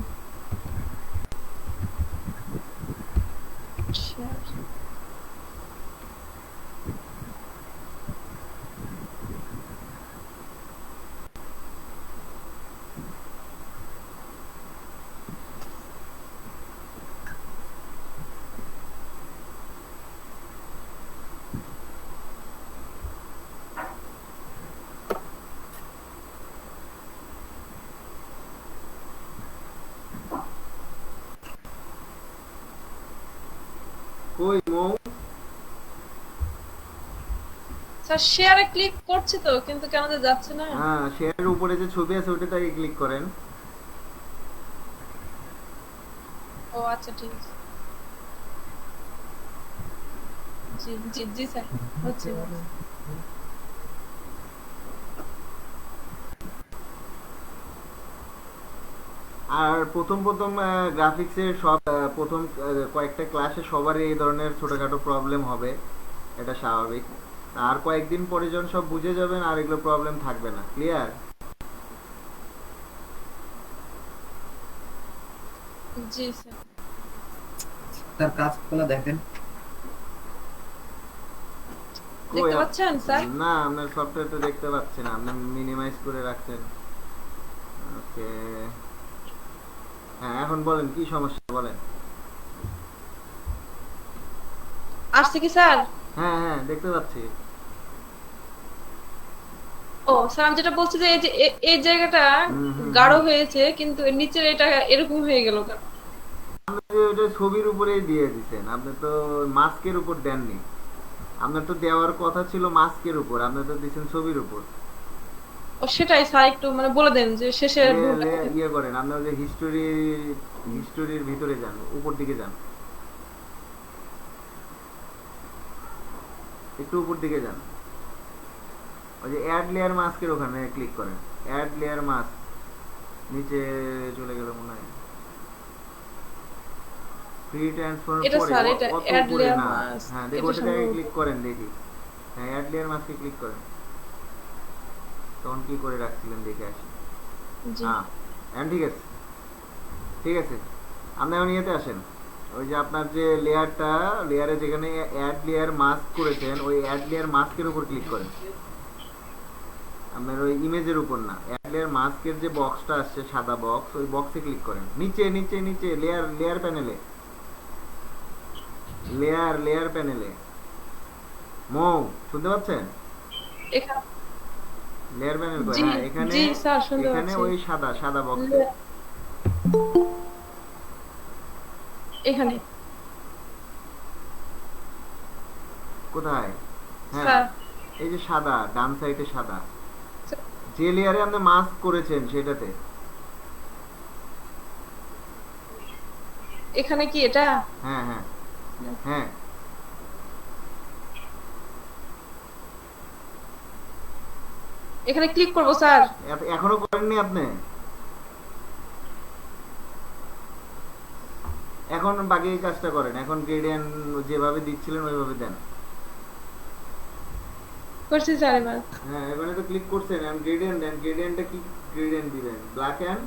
কই মৌ? স্যার শেয়ারে ক্লিক করছি তো, কিন্তু কেন যে যাচ্ছে না? হ্যাঁ, শেয়ারের উপরে যে ছবি আছে ওটাতে ক্লিক করেন। ও আচ্ছা ঠিক আছে। জি জি জি স্যার, হচ্ছে। আর প্রথম গ্রাফিক্সের সব প্রথম কয়েকটা ক্লাসে সবারই এই ধরনের ছোটখাটো প্রবলেম হবে, এটা স্বাভাবিক। আর কয়েকদিন পরে যখন সব বুঝে যাবেন আর এগুলো প্রবলেম থাকবে না। ক্লিয়ার? জি স্যার। তার কাজগুলো দেখেন। দেখতে পাচ্ছেন স্যার? না, আপনার সফটওয়্যার তো দেখতে পাচ্ছি না, আপনি মিনিমাইজ করে রাখছেন। ওকে, হ্যাঁ এখন বলেন কি সমস্যা, বলেন। আসছে কি স্যার? হ্যাঁ হ্যাঁ দেখতে পাচ্ছি। ও স্যার আমি যেটা বলছি যে এই যে এই জায়গাটা হুম। গাঢ় হয়েছে কিন্তু এর নিচের এটা এরকম হয়ে গেল কেন? আপনি যে ওটা ছবির উপরেই দিয়ে দিচ্ছেন, আপনি তো মাস্কের উপর দেননি। আপনার তো দেওয়ার কথা ছিল মাস্কের উপর, আপনি তো দিচ্ছেন ছবির উপর। ও সেটাই স্যার একটু মানে বলে দেন যে শেষের ভুলটা। ইয়ে করেন, আপনি ওই যে হিস্টোরির ভিতরে যান, উপর দিকে যান, একটু উপর দিকে যান, ওই যে অ্যাড লেয়ার মাস্কের ওখানে ক্লিক করেন। অ্যাড লেয়ার মাস্ক নিচে চলে গেল মনে হয়। ফ্রি ট্রান্সফার এটা পরে স্যার এটা অত অ্যাড উপরে লেয়ার না। মাস্ক হ্যাঁ দেখো এটা ওটাকে সম্ভবত ক্লিক করেন দেখি। হ্যাঁ অ্যাড লেয়ার মাস্কে ক্লিক করেন। তখন কি করে রাখছিলেন দেখে আসি। জি হ্যাঁ এখন ঠিক আছে, ঠিক আছে। আপনি এখন ইয়েতে আসেন, ওই যে আপনার যে লেয়ারটা, লেয়ারে যেখানে অ্যাড লেয়ার মাস্ক করেছেন ওই অ্যাড লেয়ার মাস্কের উপর ক্লিক করেন। আপনার ওই ইমেজের উপর না, অ্যাড লেয়ার মাস্কের যে বক্সটা আসছে সাদা বক্স, ওই বক্সে ক্লিক করেন। নিচে নিচে নিচে লেয়ার প্যানেলে, লেয়ার প্যানেলে মৌ শুনতে পাচ্ছেন? এখানে লেয়ার প্যানেল জি হ্যাঁ এখানে, জি স্যার শুনতে এখানে পাচ্ছি। ওই সাদা বক্সে এখানে কোথায়? হ্যাঁ স্যার এই যে সাদা ডান সাইডে সাদা, যে লেয়ারে আপনি মাস্ক করেছেন সেটাতে। এখানে কি এটা? হ্যাঁ হ্যাঁ হ্যাঁ এখানে ক্লিক করব স্যার? এখনো করেননি আপনি? এখন বাকি কাজটা করেন, এখন গ্রেডিয়েন্ট যেভাবে দিচ্ছিলেন ওইভাবে দেন। করছি স্যার এবার। হ্যাঁ এবারে তো ক্লিক করছেন, এখন গ্রেডিয়েন্ট দেন। গ্রেডিয়েন্টে কি গ্রেডিয়েন্ট দিবেন? ব্ল্যাক এন্ড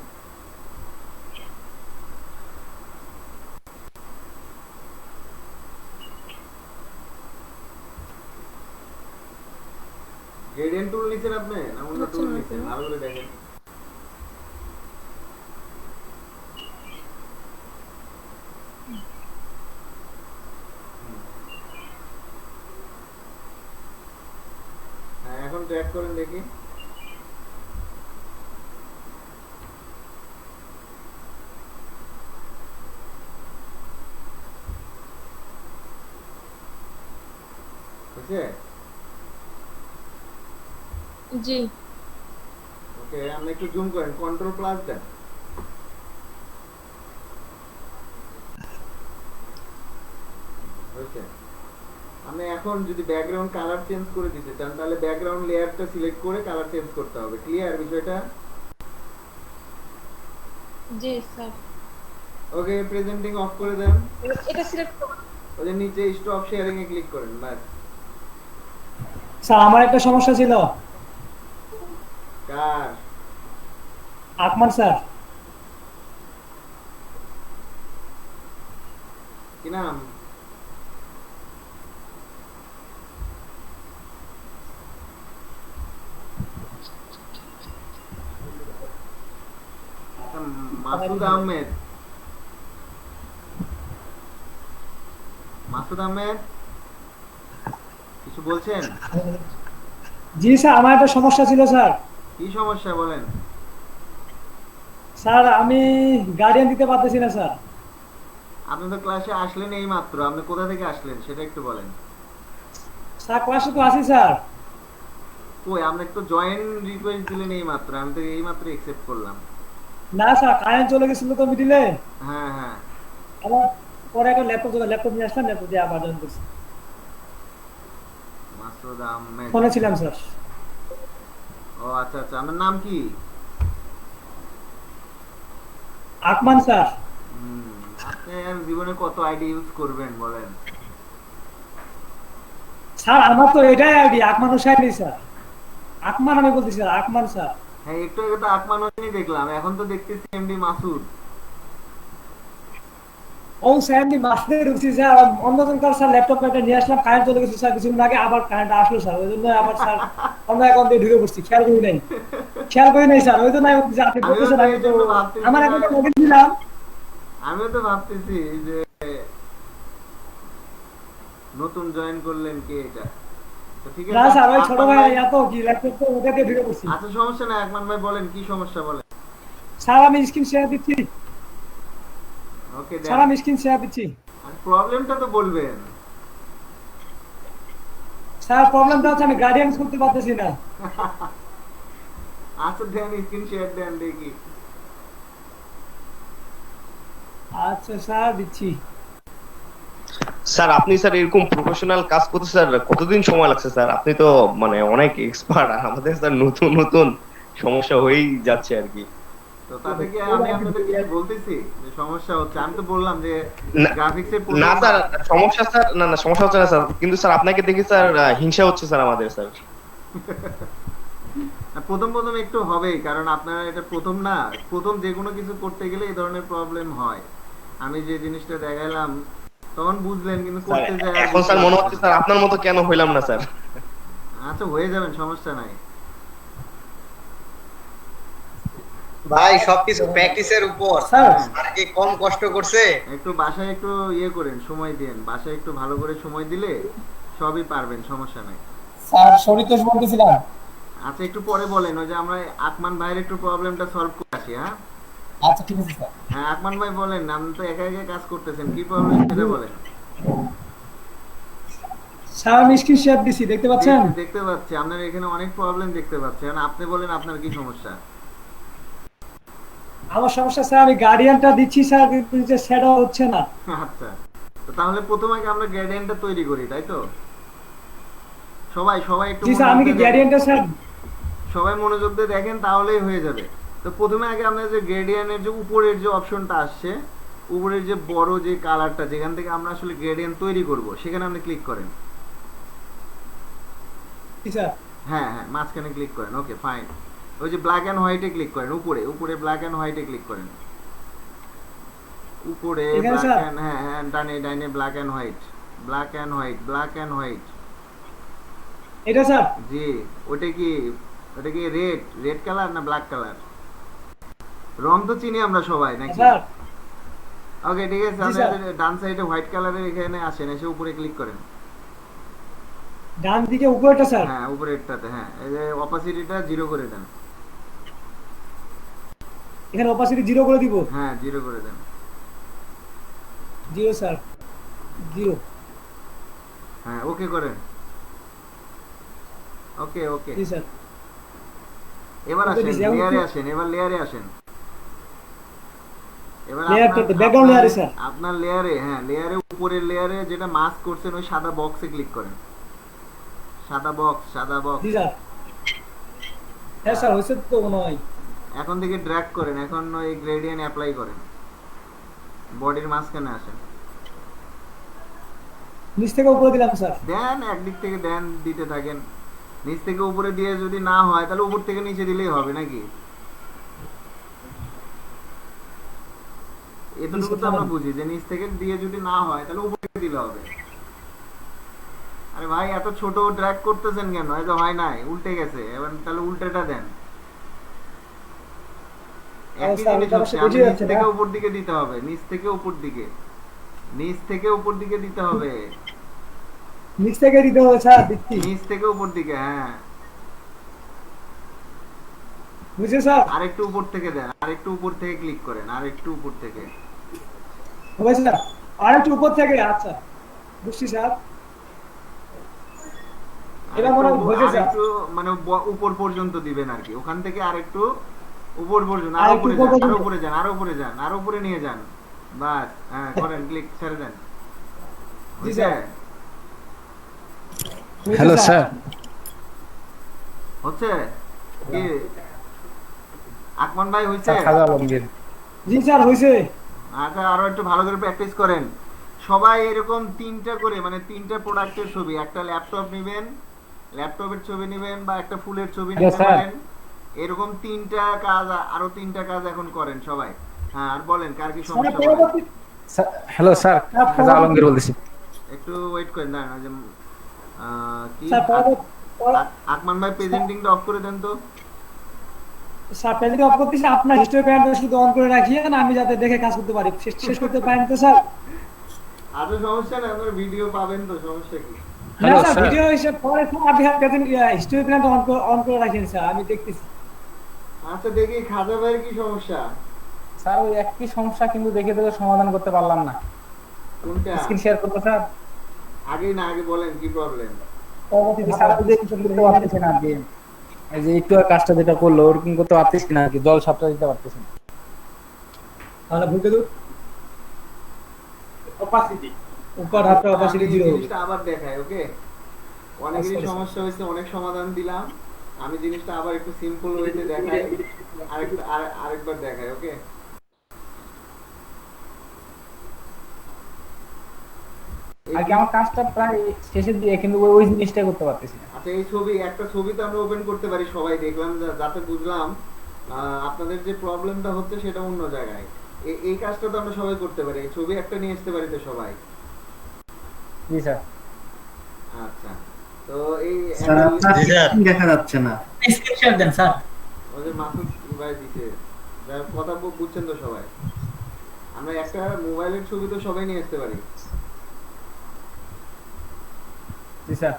গ্রেডিয়েন্ট টুল নিছেন আপনি না অন্য টুল নিছেন? ভালো করে দেখেন। হ্যাঁ এখন ট্র্যাক করেন দেখি। হয়েছে? জি ওকে আপনি একটু জুম করেন, কন্ট্রোল প্লাস দেন। হয়েছে? আপনি এখন যদি ব্যাকগ্রাউন্ড কালার চেঞ্জ করে দিতে চান তাহলে ব্যাকগ্রাউন্ড লেয়ারটা সিলেক্ট করে কালার চেঞ্জ করতে হবে। ক্লিয়ার বিষয়টা? জি স্যার। ওকে প্রেজেন্টিং অফ করে দেন। এটা সিলেক্ট করব? ওই যে নিচে স্টপ শেয়ারিং এ ক্লিক করেন বাস। স্যার আমার একটা সমস্যা ছিল। কার? আকমান স্যার। কি নাম? মাসুদ আহমেদ। মাসুদ আহমেদ কিছু বলছেন? জি স্যার আমার একটা সমস্যা ছিল স্যার। কি সমস্যা বলেন? স্যার আমি গার্ডিয়ান দিতে পারতেছি না স্যার। আপনি তো ক্লাসে আসলেন এই মাত্র, আপনি কোথা থেকে আসলেন সেটা একটু বলেন। স্যার ক্লাসে তো আছি স্যার। কই আপনি একটু জয়েন রিকোয়েস্ট দিলেন এই মাত্র, আমি তো এই মাত্র অ্যাকসেপ্ট করলাম। না স্যার কারেন্ট চলে গেছিল তো মিডিলে। হ্যাঁ হ্যাঁ আমার পরে একটা ল্যাপটপ নিয়ে আসলাম, ল্যাপটপ দিয়ে আবার জয়েন করছি। মাসুদ আহমেদ ফোনে ছিলাম স্যার। ও আচ্ছা আচ্ছা, আপনার নাম কি? আকমান স্যার। আপনি আর জীবনে কত আইডি ইউজ করবেন বলেন? স্যার আমার তো এটাই আইডি, আকমান হোসেন স্যার। আকমান আমি বলতেছি স্যার, আকমান স্যার। হ্যাঁ একটু আগে তো আকমান হোসেনই দেখলাম, এখন তো দেখতেছি এমডি মাসুদ। ও স্যান্ডি মাসে ঢুকছি স্যার, অন্যজনকার স্যার ল্যাপটপ একটা নিয়ে আসলাম, কারেন্ট চলে গেছে স্যার কিছুক্ষণ আগে, আবার কারেন্ট আসলো স্যার, ওই জন্য আবার স্যার অন্য অ্যাকাউন্ট দিয়ে ঢুকে পড়ছি, খেয়াল করি নাই স্যার, ওই জন্য আপনি বলতেছেন আমি তো আমার অ্যাকাউন্টে লগইন দিলাম। আমিও তো ভাবতেছি যে নতুন জয়েন করলেন কে এটা। তো ঠিক না আছে স্যার ওই ছোট আকমান ভাই ভাই- এত কি ল্যাপটপ তো ওটা দিয়ে ঢুকে পড়ছি আচ্ছা সমস্যা নাই আকমান ভাই বলেন কি সমস্যা বলেন। স্যার আমি স্ক্রিন শেয়ার দিচ্ছি ওকে স্যার আমি স্ক্রিন শেয়ার দিচ্ছি প্রবলেমটা তো বলবেন। স্যার প্রবলেমটা হচ্ছে আমি গার্ডিয়ান করতে পারতেছি না আচ্ছা দেন স্ক্রিন শেয়ার দেন দেখি। আচ্ছা স্যার দিচ্ছি স্যার আপনি স্যার এরকম প্রফেশনাল কাজ করতে স্যার কতদিন সময় লাগছে স্যার? আপনি তো মানে অনেক এক্সপার্ট, আর আমাদের স্যার নতুন নতুন সমস্যা হয়েই যাচ্ছে আর কি। তো তাতে কি আমি আপনাদের কিছু বলতেছি যে সমস্যা হচ্ছে? আমি তো বললাম যে না- গ্রাফিক্সের না স্যার সমস্যা স্যার না সমস্যা হচ্ছে না স্যার, কিন্তু স্যার আপনাকে দেখি স্যার হিংসা হচ্ছে স্যার আমাদের স্যার। প্রথম প্রথম একটু হবেই, কারণ আপনারা এটা প্রথম না, প্রথম যে কোনো কিছু করতে গেলে এই ধরনের প্রবলেম হয়। আমি যে জিনিসটা দেখাইলাম তখন বুঝলেন, কিন্তু করতে যায় আর এখন স্যার মনে হচ্ছে স্যার আপনার মতো কেন হইলাম না স্যার। আচ্ছা হয়ে যাবেন, সমস্যা নাই। ভাই সবকিছু প্র্যাকটিসের উপর। স্যার আর কি কম কষ্ট করছে? একটু বাসায় একটু ইয়ে করেন, সময় দেন, বাসায় একটু ভালো করে সময় দিলে সবই পারবেন, সমস্যা নাই। স্যার সরিতোষ বলতেছিলাম। আচ্ছা একটু পরে বলেন, ওই যে আমরা আকমান ভাইয়ের একটু প্রবলেমটা সলভ করে আসি। হ্যাঁ আচ্ছা ঠিক আছে স্যার। হ্যাঁ আকমান ভাই বলেন, আপনি তো একা একা কাজ করতেছেন, কি প্রবলেম সেটা বলেন। স্যার আমি স্ক্রিন শেয়ার দিচ্ছি দেখতে পাচ্ছেন দেখতে পাচ্ছি আপনার এখানে অনেক প্রবলেম দেখতে পাচ্ছি। এখন আপনি বলেন আপনার কি সমস্যা। আমার সমস্যা স্যার আমি গার্ডিয়ানটা দিচ্ছি স্যার কিন্তু যে সেটা হচ্ছে না আচ্ছা তো তাহলে প্রথমে আগে আমরা গ্রেডিয়েন্টটা তৈরি করি, তাই তো? সবাই সবাই একটু জি স্যার আমি কি গ্রেডিয়েন্টটা স্যার সবাই মনোযোগ দিয়ে দেখেন, তাহলেই হয়ে যাবে। তো প্রথমে আগে আমরা যে গ্রেডিয়েন্টের যে উপরের যে অপশনটা আসছে, উপরের যে বড় যে কালারটা যেখান থেকে আমরা আসলে গ্রেডিয়েন্ট তৈরি করব, সেখানে আপনি ক্লিক করেন। জি স্যার হ্যাঁ হ্যাঁ মাঝখানে ক্লিক করেন, ওকে ফাইন। ওই যে ব্ল্যাক এন্ড হোয়াইটে ক্লিক করেন, উপরে উপরে ব্ল্যাক এন্ড হোয়াইটে ক্লিক করেন, উপরে এখানে ব্ল্যাক স্যার? এন্ড হ্যাঁ হ্যাঁ ডানে ডানে black and white, black and white, black and white. এটা স্যার জি ওটা কি রেড রেড কালার না ব্ল্যাক কালার? রং তো চিনি আমরা সবাই নাকি? স্যার ওকে ঠিক আছে, জি, স্যার। আপনাদের ডান সাইডে হোয়াইট কালারের এখানে আসেন, এসে উপরে ক্লিক করেন। ডান দিকে উপরেটা স্যার হ্যাঁ উপরেরটাতে, হ্যাঁ এই যে অপাসিটিটা 0 করে দেন। এখানে অপাসিটি 0 করে দিব হ্যাঁ 0 করে দেন। 0 স্যার 0 হ্যাঁ ওকে করেন। ওকে ওকে জি স্যার এবার ওকে আসেন দিছি, এখন লেয়ারে কি- আসেন, এবার লেয়ারে আসেন। এবার লেয়ারটাতে, background layer এ, স্যার। আপনার লেয়ারে, হ্যাঁ লেয়ারে উপরের লেয়ারে যেটা মাস্ক করছেন ওই সাদা বক্সে ক্লিক করেন। সাদা বক্স জি স্যার হ্যাঁ স্যার হয়েছে তো মনে হয় এখন থেকে ড্র্যাগ করেন, এখন ওই গ্রেডিয়েন্ট অ্যাপ্লাই করেন, বডির মাঝখানে আসেন। নিচ থেকে উপরে দিলাম স্যার দেন একদিক থেকে দেন, দিতে থাকেন। নিচ থেকে উপরে দিয়ে যদি না হয় তাহলে উপর থেকে নিচে দিলেই হবে নাকি? এতটুকু তো আমরা বুঝি যে নিচ থেকে দিয়ে যদি না হয় তাহলে উপরে দিলে হবে। আরে ভাই এত ছোট ড্র্যাগ করতেছেন কেন? এই যে হয় নাই, উল্টে গেছে, এবার তাহলে উল্টেটা দেন। একই স্যার, জিনিস এটা হচ্ছে, অবশ্য বুঝে আমি নিচ যাচ্ছে থেকে না। উপর দিকে দিতে হবে, নিচ থেকে উপর দিকে, নিচ থেকে উপর দিকে দিতে হবে, নিচ থেকে দিতে হবে স্যার দিচ্ছি নিচ থেকে উপর দিকে, হ্যাঁ বুঝছে স্যার আরেকটু উপর থেকে দেন, আরেকটু উপর থেকে ক্লিক করেন, আরেকটু উপর থেকে। হবে স্যার আর একটু উপর থেকে আচ্ছা বুঝছি স্যার এবার মনে হয় বুঝে স্যার আরেকটু মানে উপর পর্যন্ত দিবেন আর কি, ওখান থেকে আরেকটু উপর পর্যন্ত, আর আরো একটু উপরে উপর যান, আরো পর্যন্ত। উপরে যান, আরো উপরে যান, আরো উপরে নিয়ে যান, বাস হ্যাঁ করেন, ক্লিক ছেড়ে দেন। জি হয়েছে? স্যার হ্যালো স্যার হচ্ছে কি আকমান ভাই হয়েছে? খাজা আলমগীর জি স্যার হয়েছে আচ্ছা আরো একটু ভালো করে প্র্যাকটিস করেন সবাই। এরকম 3টা করে মানে 3টা প্রোডাক্টের ছবি, একটা ল্যাপটপ নেবেন, ল্যাপটপের ছবি নেবেন বা একটা ফুলের ছবি হ্যাঁ, নিতে স্যার। পারেন। এরকম 3টা কাজ, আরো 3টা কাজ এখন করেন সবাই। হ্যাঁ আর বলেন কার কি সমস্যা বলেন। পরবর্তী হ্যালো স্যার খাজা আলমগীর বলতেছি একটু ওয়েট করেন না যে কি স্যার আকমান ভাই প্রেজেন্টিংটা অফ করে দেন তো। স্যার প্রেজেন্ট অফ করতেছি আপনার হিস্টরি প্যানেলটা শুধু অন করে রাখিয়েন আমি যাতে দেখে কাজ করতে পারি শেষ করতে পারেন তো স্যার আরো সমস্যা না, আপনার ভিডিও পাবেন তো, সমস্যা কি? না স্যার ভিডিও হিসেব পরে স্যার আপনি দেখেন স্টোরি প্ল্যান অন করে রাখেন স্যার আমি দেখতেছি। আচ্ছা দেখি খাজা ভাইয়ের কি সমস্যা? স্যার ওই একই সমস্যা কিন্তু দেখে দেখে সমাধান করতে পারলাম না। কোনটা? স্ক্রিন শেয়ার করবো স্যার? আগে বলেন কি প্রবলেম? স্যার ওই যে করতে পারতেছি না আর কি। এই যে একটু আর কাজটা যেটা করলো ওরকম করতে পারতেছি না আর কি, জল সাপটা দিতে পারতেছি না। তাহলে ভুলতে দূর অপাসিটি উপর হাতটা অপাসিটি জিরো হবে। জিনিসটা আবার দেখাই, ওকে? অনেকেরই সমস্যা হয়েছে, অনেক সমাধান দিলাম। আমি জিনিসটা আবার একটু সিম্পল ওয়েতে দেখাই, আরেকবার দেখাই, ওকে? আগে আমার কাজটা প্রায় শেষের দিকে, কিন্তু ওই জিনিসটা করতে পারতেছি না। আচ্ছা এই একটা ছবি তো আমরা ওপেন করতে পারি সবাই, দেখলাম যাতে বুঝলাম আপনাদের যে প্রবলেমটা হচ্ছে সেটা অন্য জায়গায়। এই কাজটা তো আমরা সবাই করতে পারি, এই ছবি একটা নিয়ে আসতে পারি তো সবাই। জি স্যার। আচ্ছা তো এই স্যার আপনার স্ক্রিন দেখা যাচ্ছে না। স্ক্রিন শেয়ার দেন স্যার। ওই যে মাসুদ ভাই দিছে, যার কথা বুঝছেন তো সবাই। আমরা একটা মোবাইলের ছবি তো সবাই নিয়ে আসতে পারি। জি স্যার।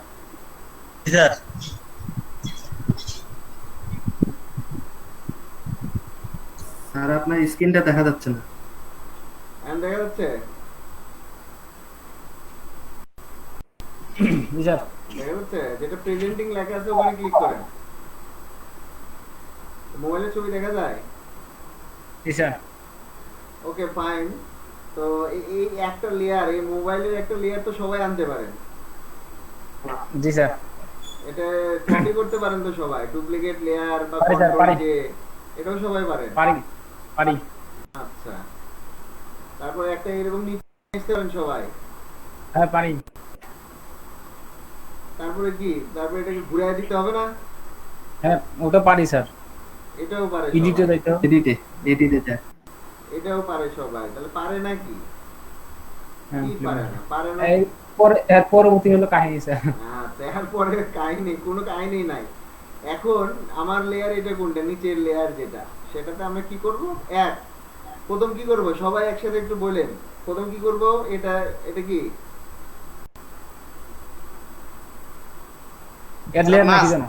জি স্যার। স্যার আপনার স্ক্রিনটা দেখা যাচ্ছে না। এখন দেখা যাচ্ছে? জি স্যার। দেখা যাচ্ছে? যেটা প্রেজেন্টিং লেখা আছে ওখানে ক্লিক করেন। মোবাইলের ছবি দেখা যায়? জি স্যার। Okay fine. তো এই একটা লেয়ার, এই মোবাইলের একটা লেয়ার তো সবাই আনতে পারেন। জি স্যার। এটা কপি করতে পারেন তো সবাই, ডুপ্লিকেট লেয়ার বা পারি স্যার, কন্ট্রোল পারি। জে, এটাও সবাই পারেন? পারি। আচ্ছা তারপর একটা এরকম নিচে আসতে পারেন সবাই? হ্যাঁ পারি। তারপরে কি? তারপরে এটাকে ঘুরিয়ে দিতে হবে না? হ্যাঁ ওটা পারি স্যার। এটাও পারে এডিটে সবাই? দাইতো। এডিটে এটাও পারে সবাই? তাহলে পারে নাকি? হ্যাঁ কি পারে না? পারে না? এর পরবর্তী হলো কাহিনী স্যার। আচ্ছা এরপরে কাহিনী, কোনো কাহিনী নাই। এখন আমার লেয়ার এটা কোনটা, নিচের লেয়ার যেটা, সেটাতে আমরা কি করব? প্রথম কি করব সবাই একসাথে একটু বলেন। প্রথম কি করব? এটা কি? অ্যাড লেয়ার নাকি জানো?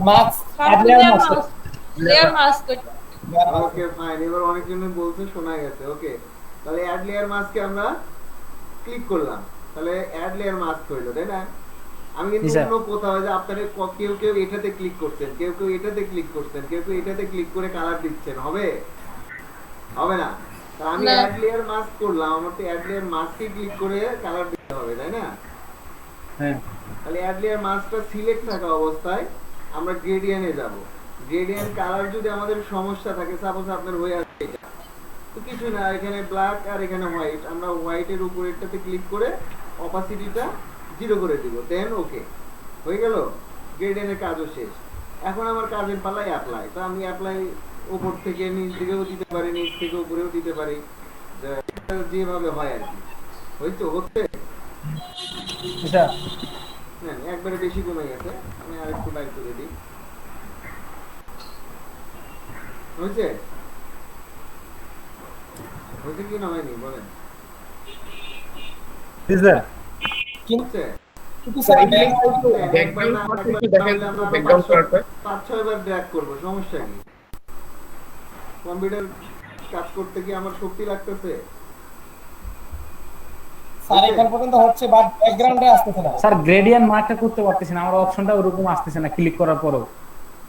Mask layer mask. Okay fine, এবার অনেকজন বলছে শোনা গেছে। ওকে তাহলে অ্যাড লেয়ার মাস্কে আমরা ক্লিক করলাম, তাহলে অ্যাড লেয়ার মাস্ক হইলো, তাই না? আমি কিন্তু অন্য কোথাও যে আপনারা কেউ এটাতে ক্লিক করছেন, কেউ এটাতে ক্লিক করছেন, কেউ এটাতে ক্লিক করে কালার দিচ্ছেন, হবে না? তা আমি অ্যাড লেয়ার মাস্ক করলাম, আমার তো অ্যাড লেয়ার মাস্কে ক্লিক করে কালার দিতে হবে, তাই না? হ্যাঁ। তাহলে অ্যাড লেয়ার মাস্কটা সিলেক্ট থাকা অবস্থায় আমরা গ্রেডিয়েন্টে যাব। গ্রেডিয়েন্ট কালার যদি আমাদের সমস্যা থাকে, সাপোজ আপনার হয়ে আছে এটা, তো কিছু না, এখানে ব্ল্যাক আর এখানে হোয়াইট, আমরা হোয়াইটের উপরেরটাতে ক্লিক করে অপাসিটিটা 0 করে দিব, দেন ওকে হয়ে গেল। গ্রেডিয়েন্টের কাজও শেষ। এখন আমার কাজের পালায় অ্যাপ্লাই। তো আমি অ্যাপ্লাই উপর থেকে নিচ দিকেও দিতে পারি, নিচ থেকে উপরেও দিতে পারি, যেভাবে হয় আর কি। হচ্ছে হ্যাঁ, একবারে বেশি কমে গেছে, আমি আরেকটু বাইর করে দিই। হয়েছে কি না হয়নি বলেন? কিন্তু হচ্ছে? কিন্তু স্যার ব্যাকগ্রাউন্ড কালারটা 5-6 বার ড্র্যাগ করব, সমস্যা কি? কম্পিউটার কাজ করতে কি আমার শক্তি লাগতেছে? স্যার এখন পর্যন্ত হচ্ছে, বাট ব্যাকগ্রাউন্ডে আসতেছে না স্যার। গ্রেডিয়েন্ট মার্কটা করতে পারতেছি না, আমার অপশনটা ওরকম আসতেছে না ক্লিক করার পরেও।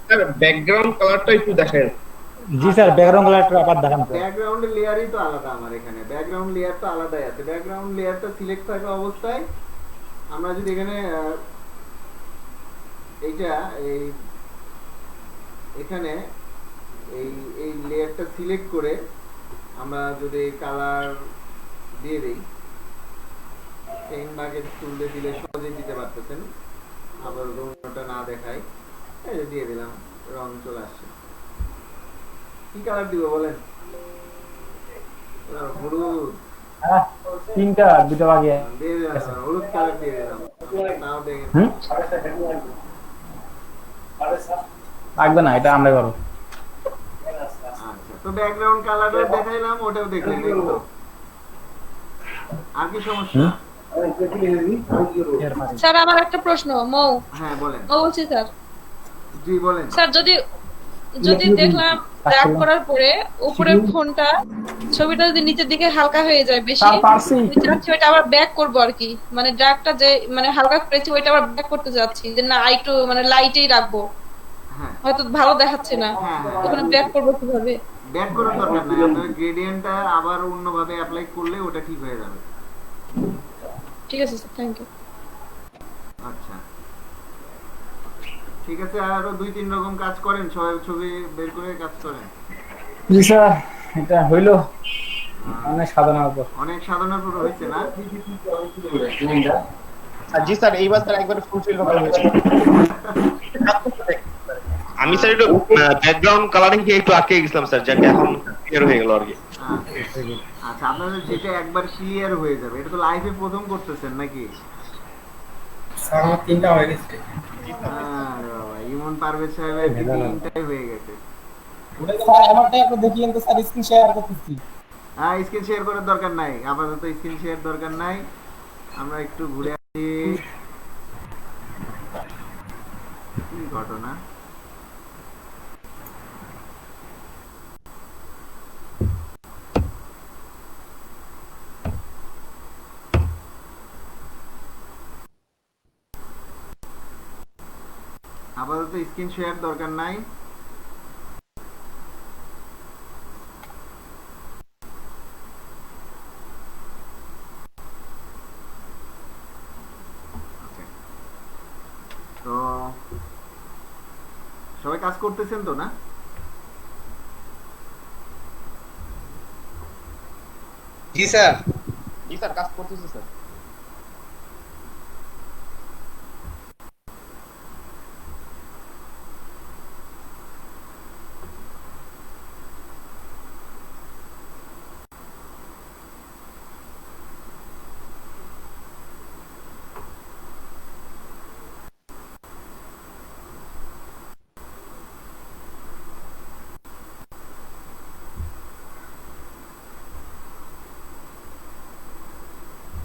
স্যার ব্যাকগ্রাউন্ড কালারটা একটু দেখেন। জি স্যার, ব্যাকগ্রাউন্ড কালারটা আবার দেখান। ব্যাকগ্রাউন্ড লেয়ারই তো আলাদা আমার এখানে, ব্যাকগ্রাউন্ড লেয়ার তো আলাদাই আছে। ব্যাকগ্রাউন্ড লেয়ারটা সিলেক্ট থাকা অবস্থায় আমরা যদি এখানে এখানে এই লেয়ারটা সিলেক্ট করে আমরা যদি কালার দিয়ে দেই, পেন বাকেট তুলতে দিলে সহজেই দিতে পারতেছেন। আবার রংটা না দেখাই, এই যে দিয়ে দিলাম, রং চলে আসছে। কি কালার দিব বলেন? হলুদ। তিনটা দুটো বাকি দিয়ে দিলাম, হলুদ কালার দিয়ে দিলাম। নাও দেখেন লাগবে না, এটা আমরা করবো। আচ্ছা তো ব্যাকগ্রাউন্ড কালারটা দেখাইলাম, ওটাও দেখলেন। আর কি সমস্যা? স্যার আমার একটা প্রশ্ন মৌ হ্যাঁ বলেন। মৌ বলছি স্যার জি বলেন। স্যার যদি দেখলাম ড্র্যাগ করার পরে উপরের ফোনটা ছবিটা যদি নিচের দিকে হালকা হয়ে যায় বেশি, চাচ্ছি ওইটা আবার ব্যাক করব আর কি, মানে ড্র্যাগটা যে মানে হালকা করেছি ওইটা আবার ব্যাক করতে যাচ্ছি যে না একটু মানে লাইটেই রাখবো, হয়তো ভালো দেখাচ্ছে না, ওখানে ব্যাক করবো কিভাবে? ব্যাক করার দরকার নাই, আপনার গ্রেডিয়েন্টটা আবার অন্যভাবে অ্যাপ্লাই করলে ওটা ঠিক হয়ে যাবে। ঠিক আছে স্যার, থ্যাংক ইউ। আচ্ছা ঠিক আছে, আরো 2-3 রকম কাজ করেন, সবাই ছবি বের করে কাজ করেন। জি স্যার, এটা হইলো অনেক সাধনার পর। অনেক সাধনার পর হয়েছে না? জি স্যার, এইবার স্যার একবার ফুলফিল করা হয়েছে। আমি স্যার একটু ব্যাকগ্রাউন্ড কালারিং কে একটু আটকে গেছিলাম স্যার, যাকে এখন ক্লিয়ার হয়ে গেল আর কি। আচ্ছা আপনাদের যেটা একবার ক্লিয়ার হয়ে যাবে, এটা তো লাইফে প্রথম করতেছেন নাকি? স্যার আমার 3টা হয়ে গেছে। আরে বাবা, ইমন পারভেজ সাহেবের 3টাই হয়ে গেছে। স্যার আমারটা একটু দেখিয়েন তো স্যার, স্ক্রিন শেয়ার করতেছি। হ্যাঁ স্ক্রিন শেয়ার করার দরকার নাই, আপাতত স্ক্রিন শেয়ার দরকার নাই, আমরা একটু ঘুরে আসি। কি ঘটনা? আপাতত স্ক্রিন শেয়ার দরকার নাই। তো সবাই কাজ করতেছেন তো না? জি স্যার। জি স্যার, কাজ করতেছি স্যার।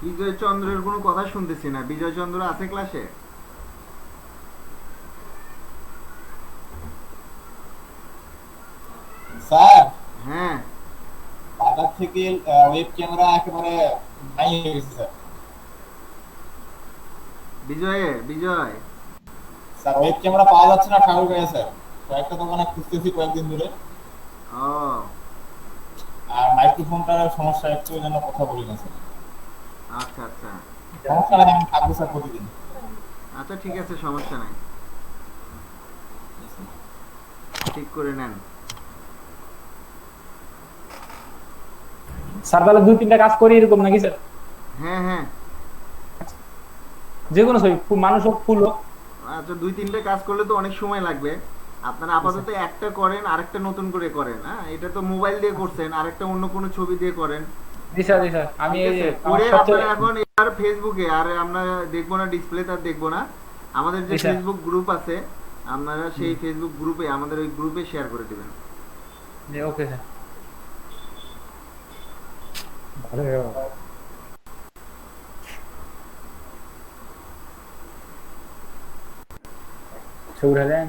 বিজয় চন্দ্রের কোনো কথা শুনতেছি না। বিজয় চন্দ্র আছে ক্লাসে? স্যার হ্যাঁ, বাজার থেকে ওয়েব ক্যামেরা একেবারে নাই হয়ে গেছে স্যার। বিজয় স্যার ওয়েব ক্যামেরা পাওয়া যাচ্ছে না ঠাকুর গায়ে স্যার, কয়েকটা দোকানে খুঁজতেছি কয়েকদিন ধরে। ও আর মাইক্রোফোনটার সমস্যা, একটু যেন কথা বলি না স্যার। আচ্ছা আচ্ছা সমস্যা নাই, আমি থাকবো স্যার প্রতিদিন। আচ্ছা ঠিক আছে, সমস্যা নাই, ঠিক করে নেন। স্যার তাহলে 2-3টা কাজ করি এরকম নাকি স্যার? হ্যাঁ হ্যাঁ, যে কোনো ছবি, মানুষ হোক ফুল হোক। আচ্ছা 2-3টে কাজ করলে তো অনেক সময় লাগবে। আপনারা আপাতত একটা করেন, আরেকটা নতুন করে করেন। হ্যাঁ, এটা তো মোবাইল দিয়ে করছেন, আরেকটা অন্য কোনো ছবি দিয়ে করেন। জি স্যার, জি স্যার, আমি এই যে করে আপনারা এখন এবার ফেসবুকে আর আমরা দেখবো না, ডিসপ্লে তার দেখবো না, আমাদের যে ফেসবুক গ্রুপ আছে আপনারা সেই ফেসবুক গ্রুপে, আমাদের ওই গ্রুপে শেয়ার করে দিবেন। Okay sir. ছবি উঠালেন?